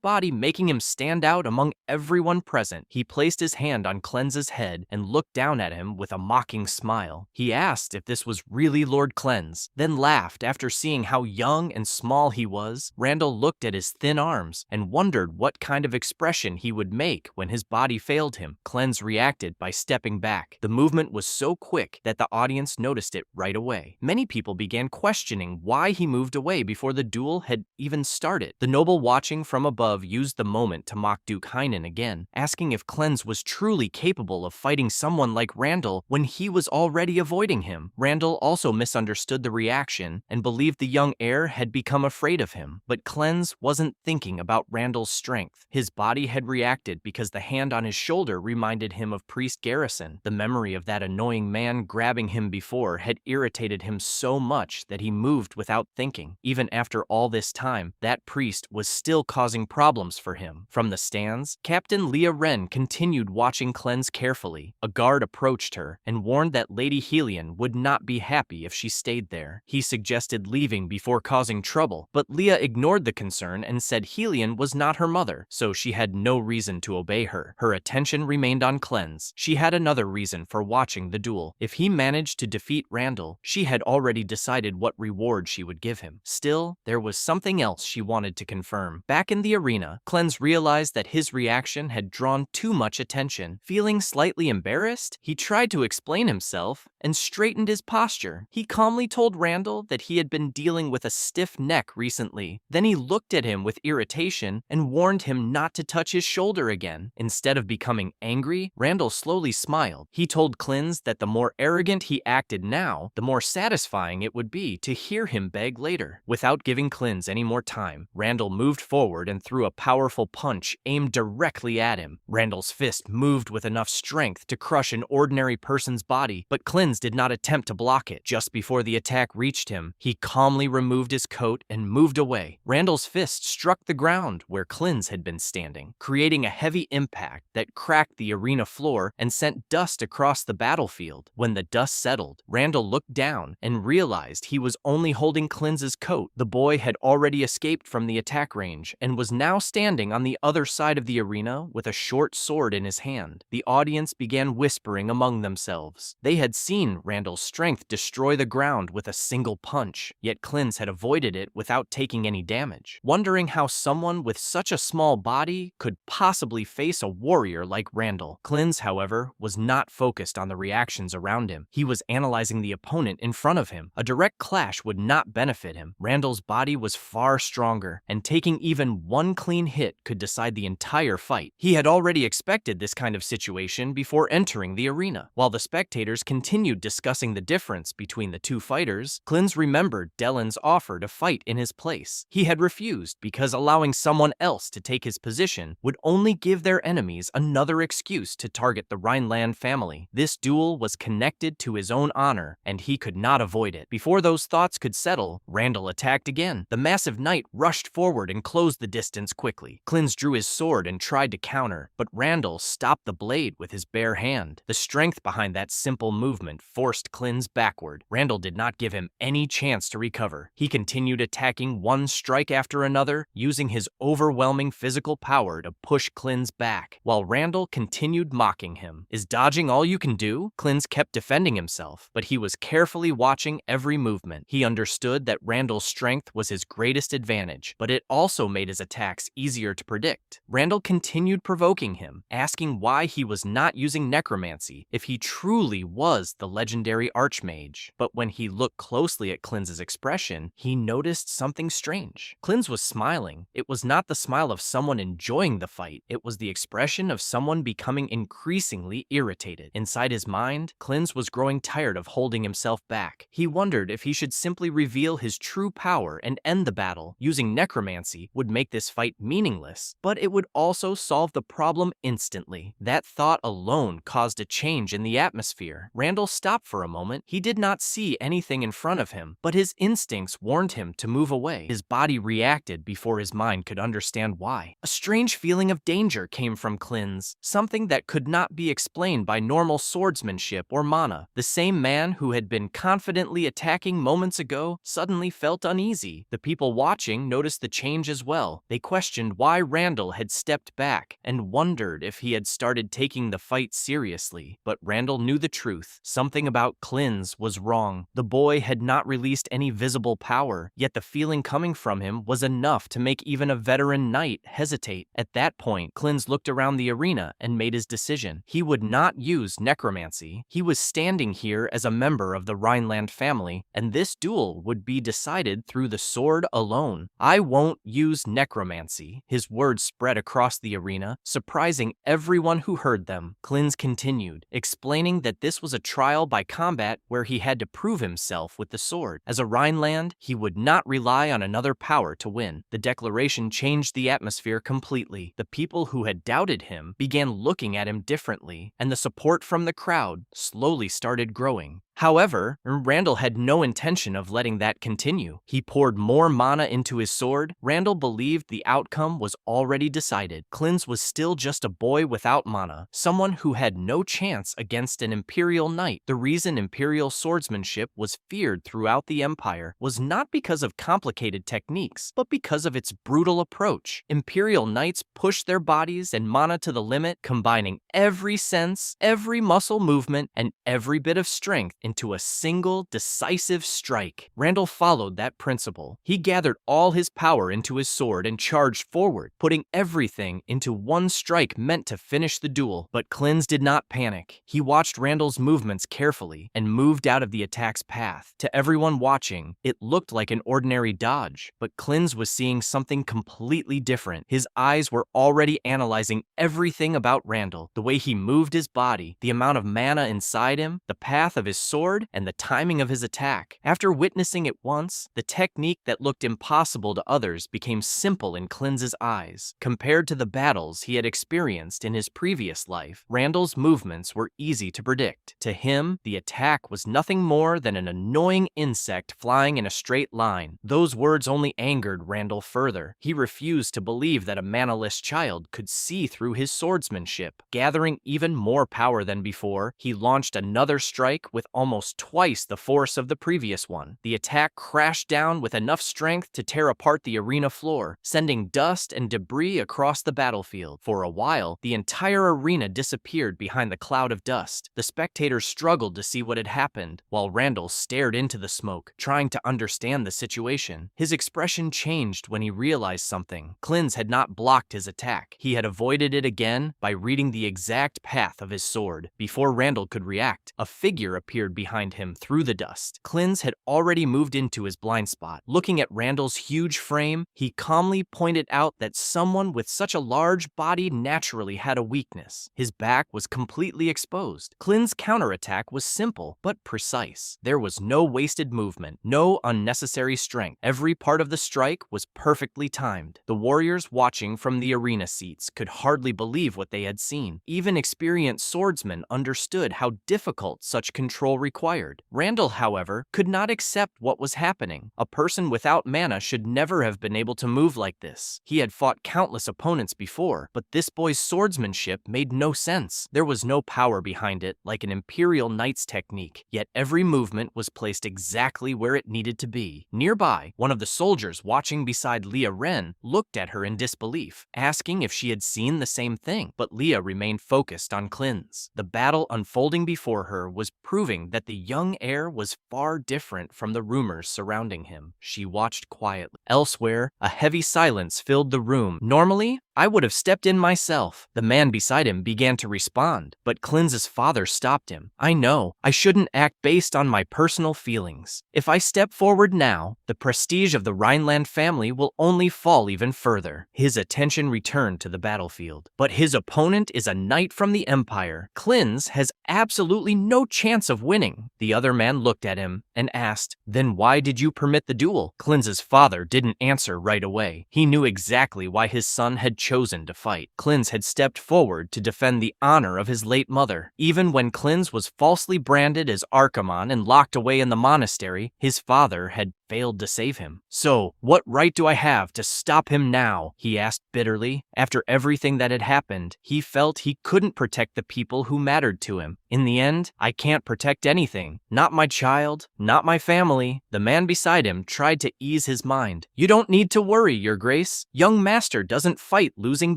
body making him stand out among everyone present. He placed his hand on Cleanse's head and looked down at him with a mocking smile. He asked if this was really Lord Cleanse, then laughed after seeing how young and small he was. Randall looked at his thin arms and wondered what kind of expression he would make when his body failed him. Cleanse reacted by stepping back. The movement was so quick that the audience noticed it right away. Many people began questioning why he moved away before the duel had even started. The noble watching from above used the moment to mock Duke Heinen again, asking if Cleanse was truly capable of fighting someone like Randall when he was already avoiding him. Randall also misunderstood the reaction and believed the young heir had become afraid of him. But Cleanse wasn't thinking about Randall's strength. His body had reacted because the hand on his shoulder reminded him of Priest Garrison. The memory of that annoying man grabbing him before had irritated him so much that he moved without thinking. Even after all this time, that priest was still causing problems for him. From the stands, Captain Leah Wren continued watching Cleanse carefully. A guard approached her and warned that Lady Helion would not be happy if she stayed there. He suggested leaving before causing trouble, but Leah ignored the concern and said Helion was not her mother, so she had no reason to obey her. Her attention remained on Cleanse. She had another reason for watching the duel. If he managed to defeat Randall, she had already decided what reward she would give him. Still, there was something else she wanted to confirm. Back in the arena, Cleanse realized that his reaction had drawn too much attention. Feeling slightly embarrassed, he tried to explain himself and straightened his posture. He calmly told Randall that he had been dealing with a stiff neck recently. Then he looked at him with irritation and warned him not to touch his shoulder again. Instead of becoming angry, Randall slowly smiled. He told Cleanse that the more arrogant he acted now, the more satisfying it would be to hear him beg later. Without giving Cleanse any more time, Randall moved forward and threw a powerful punch aimed directly at him. Randall's fist moved with enough strength to crush an ordinary person's body, but Cleanse did not attempt to block it. Just before the attack reached him, he calmly removed his coat and moved away. Randall's fist struck the ground where Cleanse had been standing, creating a heavy impact that cracked the arena floor and sent dust across the battlefield. When the the dust settled, Randall looked down and realized he was only holding Clin's coat. The boy had already escaped from the attack range and was now standing on the other side of the arena with a short sword in his hand. The audience began whispering among themselves. They had seen Randall's strength destroy the ground with a single punch, yet Clin's had avoided it without taking any damage. Wondering how someone with such a small body could possibly face a warrior like Randall. Clin's, however, was not focused on the reactions around him. He was analyzing the opponent in front of him. A direct clash would not benefit him. Randall's body was far stronger, and taking even one clean hit could decide the entire fight. He had already expected this kind of situation before entering the arena. While the spectators continued discussing the difference between the two fighters, Clin's remembered Dellen's offer to fight in his place. He had refused because allowing someone else to take his position would only give their enemies another excuse to target the Rhineland family. This duel was connected to his own honor, and he could not avoid it. Before those thoughts could settle, Randall attacked again. The massive knight rushed forward and closed the distance quickly. Clin's drew his sword and tried to counter, but Randall stopped the blade with his bare hand. The strength behind that simple movement forced Clin's backward. Randall did not give him any chance to recover. He continued attacking one strike after another, using his overwhelming physical power to push Clin's back, while Randall continued mocking him. Is dodging all you can do? Clin's kept defending himself, but he was carefully watching every movement. He understood that Randall's strength was his greatest advantage, but it also made his attacks easier to predict. Randall continued provoking him, asking why he was not using necromancy if he truly was the legendary archmage. But when he looked closely at Clin's expression, he noticed something strange. Clin's was smiling. It was not the smile of someone enjoying the fight. It was the expression of someone becoming increasingly irritated. Inside his mind, Clin's was growing tired of holding himself back. He wondered if he should simply reveal his true power and end the battle. Using necromancy would make this fight meaningless, but it would also solve the problem instantly. That thought alone caused a change in the atmosphere. Randall stopped for a moment. He did not see anything in front of him, but his instincts warned him to move away. His body reacted before his mind could understand why. A strange feeling of danger came from Clin's, something that could not be explained by normal swordsmanship or mana. The same man who had been confidently attacking moments ago suddenly felt uneasy. The people watching noticed the change as well. They questioned why Randall had stepped back and wondered if he had started taking the fight seriously. But Randall knew the truth. Something about Clin's was wrong. The boy had not released any visible power, yet the feeling coming from him was enough to make even a veteran knight hesitate. At that point, Clin's looked around the arena and made his decision. He would not use necromancy. He was standing here as a member of the Rhineland family, and this duel would be decided through the sword alone. I won't use necromancy. His words spread across the arena, surprising everyone who heard them. Clin's continued, explaining that this was a trial by combat where he had to prove himself with the sword. As a Rhineland, he would not rely on another power to win. The declaration changed the atmosphere completely. The people who had doubted him began looking at him differently, and the support from the crowd slowly started growing. However, Randall had no intention of letting that continue. He poured more mana into his sword. Randall believed the outcome was already decided. Clin's was still just a boy without mana, someone who had no chance against an Imperial knight. The reason Imperial swordsmanship was feared throughout the Empire was not because of complicated techniques, but because of its brutal approach. Imperial knights pushed their bodies and mana to the limit, combining every sense, every muscle movement, and every bit of strength into a single, decisive strike. Randall followed that principle. He gathered all his power into his sword and charged forward, putting everything into one strike meant to finish the duel. But Clin's did not panic. He watched Randall's movements carefully and moved out of the attack's path. To everyone watching, it looked like an ordinary dodge, but Clin's was seeing something completely different. His eyes were already analyzing everything about Randall, the way he moved his body, the amount of mana inside him, the path of his sword sword and the timing of his attack. After witnessing it once, the technique that looked impossible to others became simple in Clin's eyes. Compared to the battles he had experienced in his previous life, Randall's movements were easy to predict. To him, the attack was nothing more than an annoying insect flying in a straight line. Those words only angered Randall further. He refused to believe that a manaless child could see through his swordsmanship. Gathering even more power than before, he launched another strike with almost twice the force of the previous one. The attack crashed down with enough strength to tear apart the arena floor, sending dust and debris across the battlefield. For a while, the entire arena disappeared behind the cloud of dust. The spectators struggled to see what had happened, while Randall stared into the smoke, trying to understand the situation. His expression changed when he realized something. Clin's had not blocked his attack. He had avoided it again by reading the exact path of his sword. Before Randall could react, a figure appeared behind him through the dust. Clin's had already moved into his blind spot. Looking at Randall's huge frame, he calmly pointed out that someone with such a large body naturally had a weakness. His back was completely exposed. Clin's counterattack was simple but precise. There was no wasted movement, no unnecessary strength. Every part of the strike was perfectly timed. The warriors watching from the arena seats could hardly believe what they had seen. Even experienced swordsmen understood how difficult such control required. Randall, however, could not accept what was happening. A person without mana should never have been able to move like this. He had fought countless opponents before, but this boy's swordsmanship made no sense. There was no power behind it, like an Imperial Knight's technique, yet every movement was placed exactly where it needed to be. Nearby, one of the soldiers watching beside Leah Ren looked at her in disbelief, asking if she had seen the same thing, but Leah remained focused on Clin's. The battle unfolding before her was proving that the young heir was far different from the rumors surrounding him. She watched quietly. Elsewhere, a heavy silence filled the room. Normally, I would have stepped in myself. The man beside him began to respond, but Clin's father stopped him. I know, I shouldn't act based on my personal feelings. If I step forward now, the prestige of the Rhineland family will only fall even further. His attention returned to the battlefield. But his opponent is a knight from the Empire. Clin's has absolutely no chance of winning. The other man looked at him and asked, then why did you permit the duel? Clin's father didn't answer right away. He knew exactly why his son had chosen to fight. Clin's had stepped forward to defend the honor of his late mother. Even when Clin's was falsely branded as Archimon and locked away in the monastery, his father had failed to save him. So, what right do I have to stop him now? He asked bitterly. After everything that had happened, he felt he couldn't protect the people who mattered to him. In the end, I can't protect anything. Not my child, not my family. The man beside him tried to ease his mind. You don't need to worry, Your Grace. Young Master doesn't fight losing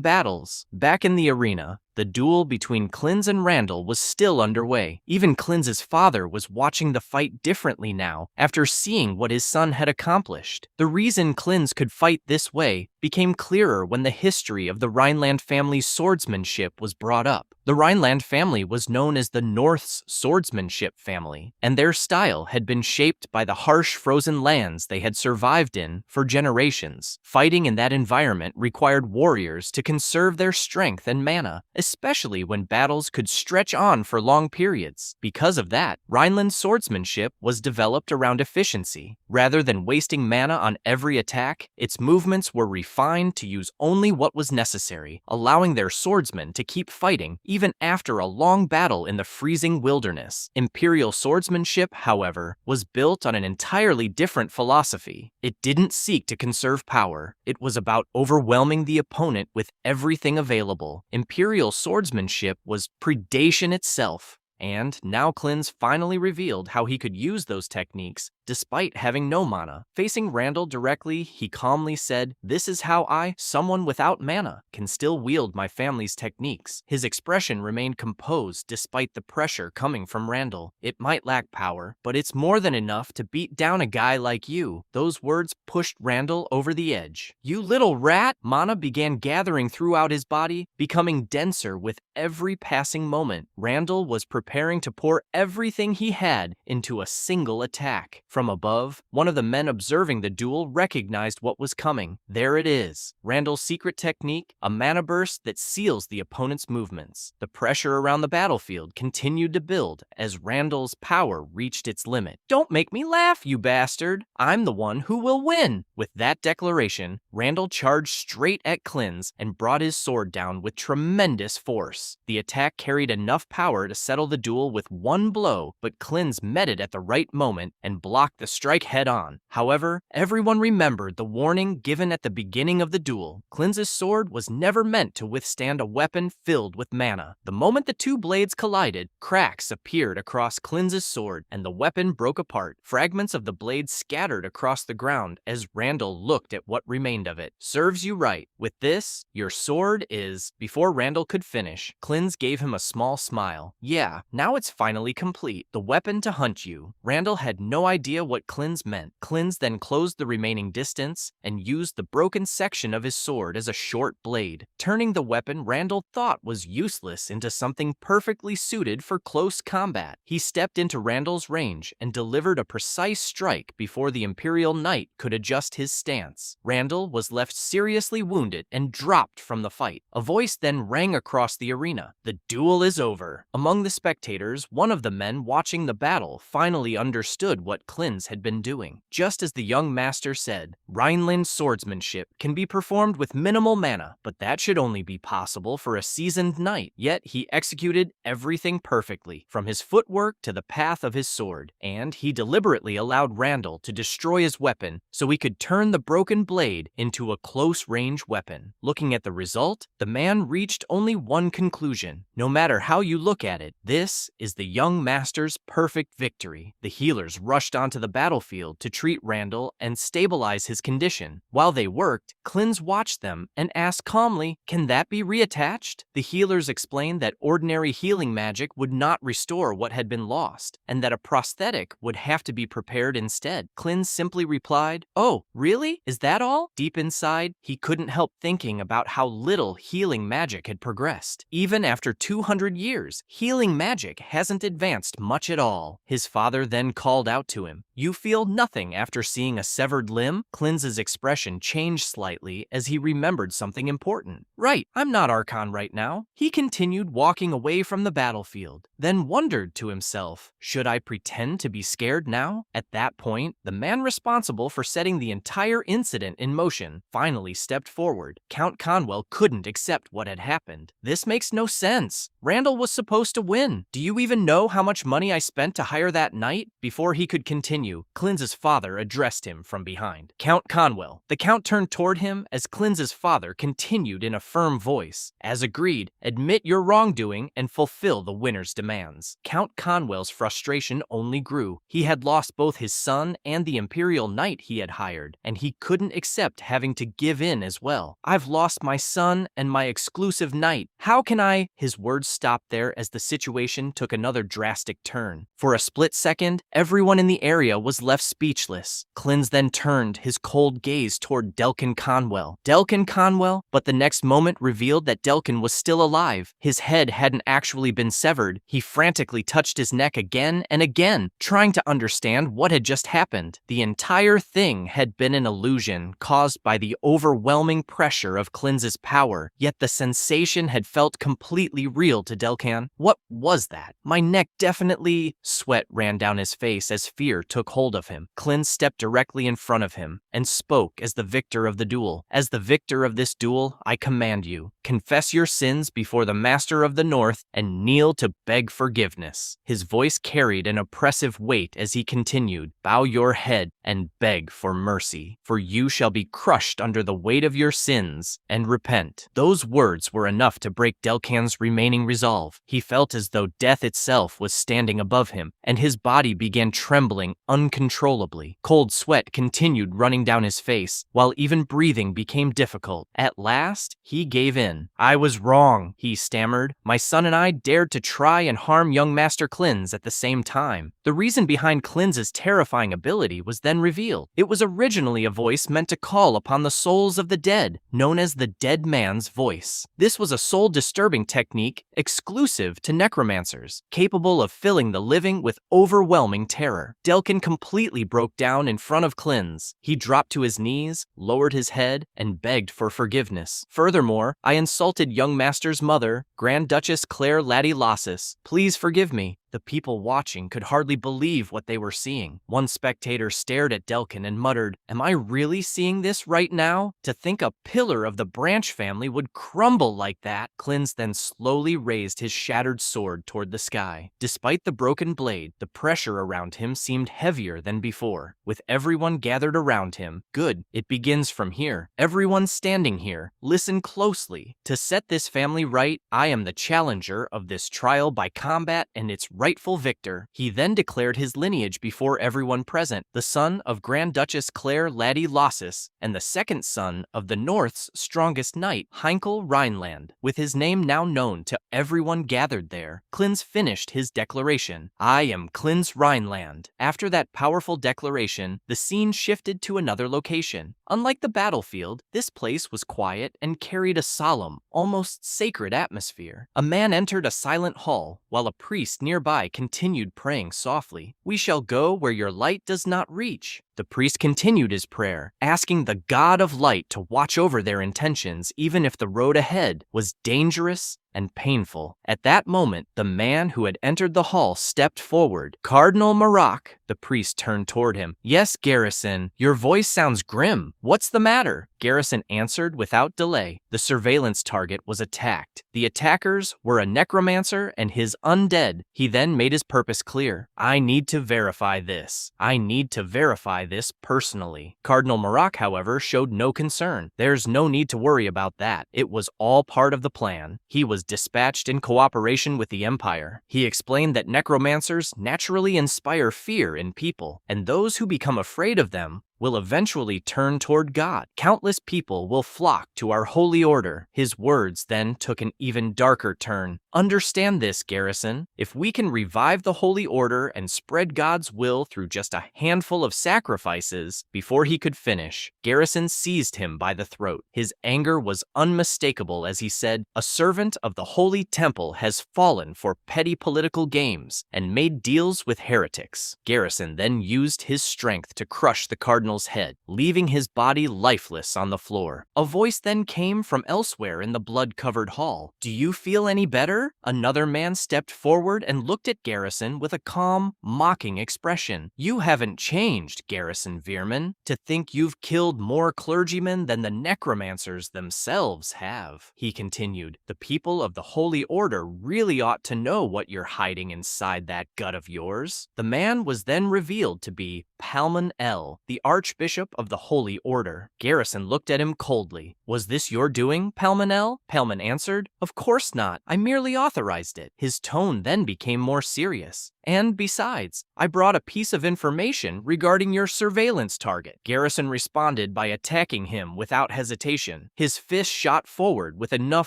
battles. Back in the arena, the duel between Clin's and Randall was still underway. Even Clin's father was watching the fight differently now, after seeing what his son had accomplished. The reason Clin's could fight this way became clearer when the history of the Rhineland family's swordsmanship was brought up. The Rhineland family was known as the North's swordsmanship family, and their style had been shaped by the harsh frozen lands they had survived in for generations. Fighting in that environment required warriors to conserve their strength and mana, especially when battles could stretch on for long periods. Because of that, Rhineland swordsmanship was developed around efficiency. Rather than wasting mana on every attack, its movements were refined to use only what was necessary, allowing their swordsmen to keep fighting even after a long battle in the freezing wilderness. Imperial swordsmanship, however, was built on an entirely different philosophy. It didn't seek to conserve power. It was about overwhelming the opponent with everything available. Imperial swordsmanship was predation itself. And now Clin's finally revealed how he could use those techniques despite having no mana. Facing Randall directly, he calmly said, "This is how I, someone without mana, can still wield my family's techniques." His expression remained composed despite the pressure coming from Randall. "It might lack power, but it's more than enough to beat down a guy like you." Those words pushed Randall over the edge. "You little rat!" Mana began gathering throughout his body, becoming denser with every passing moment. Randall was preparing to pour everything he had into a single attack. From From above, one of the men observing the duel recognized what was coming. There it is, Randall's secret technique, a mana burst that seals the opponent's movements. The pressure around the battlefield continued to build as Randall's power reached its limit. "Don't make me laugh, you bastard! I'm the one who will win!" With that declaration, Randall charged straight at Clinz and brought his sword down with tremendous force. The attack carried enough power to settle the duel with one blow, but Clinz met it at the right moment and blocked the strike head-on. However, everyone remembered the warning given at the beginning of the duel. Clinz's sword was never meant to withstand a weapon filled with mana. The moment the two blades collided, cracks appeared across Clinz's sword, and the weapon broke apart. Fragments of the blade scattered across the ground as Randall looked at what remained of it. "Serves you right. With this, your sword is..." Before Randall could finish, Clinz gave him a small smile. "Yeah, now it's finally complete. The weapon to hunt you." Randall had no idea what Clinz meant. Clinz then closed the remaining distance and used the broken section of his sword as a short blade, turning the weapon Randall thought was useless into something perfectly suited for close combat. He stepped into Randall's range and delivered a precise strike before the Imperial Knight could adjust his stance. Randall was left seriously wounded and dropped from the fight. A voice then rang across the arena. "The duel is over." Among the spectators, one of the men watching the battle finally understood what Clinz had been doing. Just as the young master said, Rhineland swordsmanship can be performed with minimal mana, but that should only be possible for a seasoned knight. Yet he executed everything perfectly, from his footwork to the path of his sword, and he deliberately allowed Randall to destroy his weapon so he could turn the broken blade into a close-range weapon. Looking at the result, the man reached only one conclusion. No matter how you look at it, this is the young master's perfect victory. The healers rushed onto the battlefield to treat Randall and stabilize his condition. While they worked, Clinz watched them and asked calmly, "Can that be reattached?" The healers explained that ordinary healing magic would not restore what had been lost, and that a prosthetic would have to be prepared instead. Clinz simply replied, "Oh, really? Is that all?" Deep inside, he couldn't help thinking about how little healing magic had progressed. Even after 200 years, healing magic hasn't advanced much at all. His father then called out to him, "You feel nothing after seeing a severed limb?" Clinz's expression changed slightly as he remembered something important. "Right, I'm not Archon right now." He continued walking away from the battlefield, then wondered to himself, should I pretend to be scared now? At that point, the man responsible for setting the entire incident in motion finally stepped forward. Count Conwell couldn't accept what had happened. "This makes no sense. Randall was supposed to win. Do you even know how much money I spent to hire that knight?" Before he could continue, Clinz's father addressed him from behind. "Count Conwell." The count turned toward him as Clinz's father continued in a firm voice. "As agreed, admit your wrongdoing and fulfill the winner's demands." Count Conwell's frustration only grew. He had lost both his son and the Imperial Knight he had hired, and he couldn't accept having to give in as well. "I've lost my son and my exclusive knight. How can I..." His words stopped there as the situation took another drastic turn. For a split second, everyone in the area was left speechless. Clinz then turned his cold gaze toward Delkin Conwell. Delkin Conwell? But the next moment revealed that Delkin was still alive. His head hadn't actually been severed. He frantically touched his neck again and again, trying to understand what had just happened. The entire thing had been an illusion caused by the overwhelming pressure of Clinz's power, yet the sensation had felt completely real to Delkin. What was that? My neck definitely... Sweat ran down his face as fear took hold of him. Clinz stepped directly in front of him and spoke as the victor of the duel. "As the victor of this duel, I command you, confess your sins before the Master of the North and kneel to beg forgiveness." His voice carried an oppressive weight as he continued, "Bow your head and beg for mercy, for you shall be crushed under the weight of your sins, and repent." Those words were enough to break Delkin's remaining resolve. He felt as though death itself was standing above him, and his body began trembling uncontrollably. Cold sweat continued running down his face, while even breathing became difficult. At last, he gave in. "I was wrong," he stammered. "My son and I dared to try and harm young Master Clinz at the same time." The reason behind Clinz's terrifying ability was then then revealed. It was originally a voice meant to call upon the souls of the dead, known as the dead man's voice. This was a soul-disturbing technique exclusive to necromancers, capable of filling the living with overwhelming terror. Delkin completely broke down in front of Klins. He dropped to his knees, lowered his head, and begged for forgiveness. Furthermore, I insulted young master's mother, Grand Duchess Claire Ladylossus. Please forgive me. The people watching could hardly believe what they were seeing. One spectator stared at Delkin and muttered, "Am I really seeing this right now? To think a pillar of the Branch family would crumble like that." Klins then slowly raised his shattered sword toward the sky. Despite the broken blade, the pressure around him seemed heavier than before. With everyone gathered around him, "Good, it begins from here. Everyone standing here, listen closely. To set this family right, I am the challenger of this trial by combat and its rightful victor." He then declared his lineage before everyone present, the son of Grand Duchess Claire Ladylossus and the second son of the North's strongest knight, Heinkel Rhineland. With his name now known to everyone gathered there, Klins finished his declaration. "I am Klins Rhineland." After that powerful declaration, the scene shifted to another location. Unlike the battlefield, this place was quiet and carried a solemn, almost sacred atmosphere. A man entered a silent hall, while a priest nearby continued praying softly. "We shall go where your light does not reach." The priest continued his prayer, asking the God of Light to watch over their intentions even if the road ahead was dangerous and painful. At that moment, the man who had entered the hall stepped forward. "Cardinal Maroc." The priest turned toward him. "Yes, Garrison, your voice sounds grim. What's the matter?" Garrison answered without delay. The surveillance target was attacked. The attackers were a necromancer and his undead. He then made his purpose clear. "I need to verify this. I need to verify this personally." Cardinal Maroc, however, showed no concern. "There's no need to worry about that. It was all part of the plan." He was dispatched in cooperation with the Empire. He explained that necromancers naturally inspire fear in people, and those who become afraid of them will eventually turn toward God. Countless people will flock to our holy order. His words then took an even darker turn. "Understand this, Garrison. If we can revive the holy order and spread God's will through just a handful of sacrifices," before he could finish, Garrison seized him by the throat. His anger was unmistakable as he said, "A servant of the holy temple has fallen for petty political games and made deals with heretics." Garrison then used his strength to crush the cardinal's head, leaving his body lifeless on the floor. A voice then came from elsewhere in the blood-covered hall. "Do you feel any better?" Another man stepped forward and looked at Garrison with a calm, mocking expression. "You haven't changed, Garrison Veerman. To think you've killed more clergymen than the necromancers themselves have," he continued. "The people of the Holy Order really ought to know what you're hiding inside that gut of yours." The man was then revealed to be Palman L., the Archbishop of the Holy Order. Garrison looked at him coldly. "Was this your doing, Palman L.?" Palman answered, "Of course not. I merely authorized it." His tone then became more serious. "And besides, I brought a piece of information regarding your surveillance target." Garrison responded by attacking him without hesitation. His fist shot forward with enough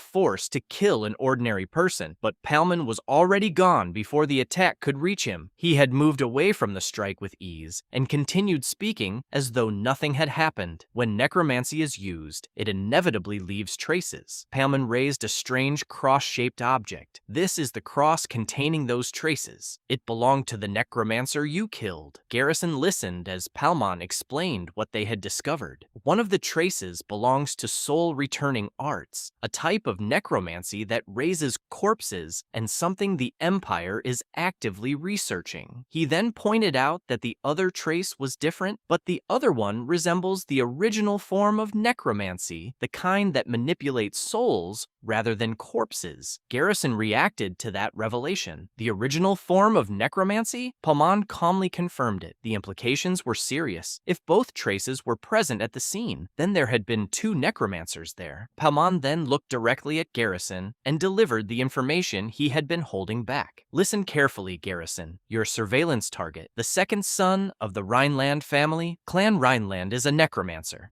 force to kill an ordinary person, but Palman was already gone before the attack could reach him. He had moved away from the strike with ease and continued speaking as though nothing had happened. When necromancy is used, it inevitably leaves traces. Palman raised a strange cross-shaped object. "This is the cross containing those traces. It belonged to the necromancer you killed." Garrison listened as Palman explained what they had discovered. "One of the traces belongs to soul-returning arts, a type of necromancy that raises corpses and something the Empire is actively researching." He then pointed out that the other trace was different, but the other one resembles the original form of necromancy, the kind that manipulates souls rather than corpses. Garrison reacted to that revelation. "The original form of necromancy?" Palman calmly confirmed it. The implications were serious. If both traces were present at the scene, then there had been two necromancers there. Palman then looked directly at Garrison and delivered the information he had been holding back. "Listen carefully, Garrison. Your surveillance target, the second son of the Rhineland family, Clan Rhineland is a necromancer.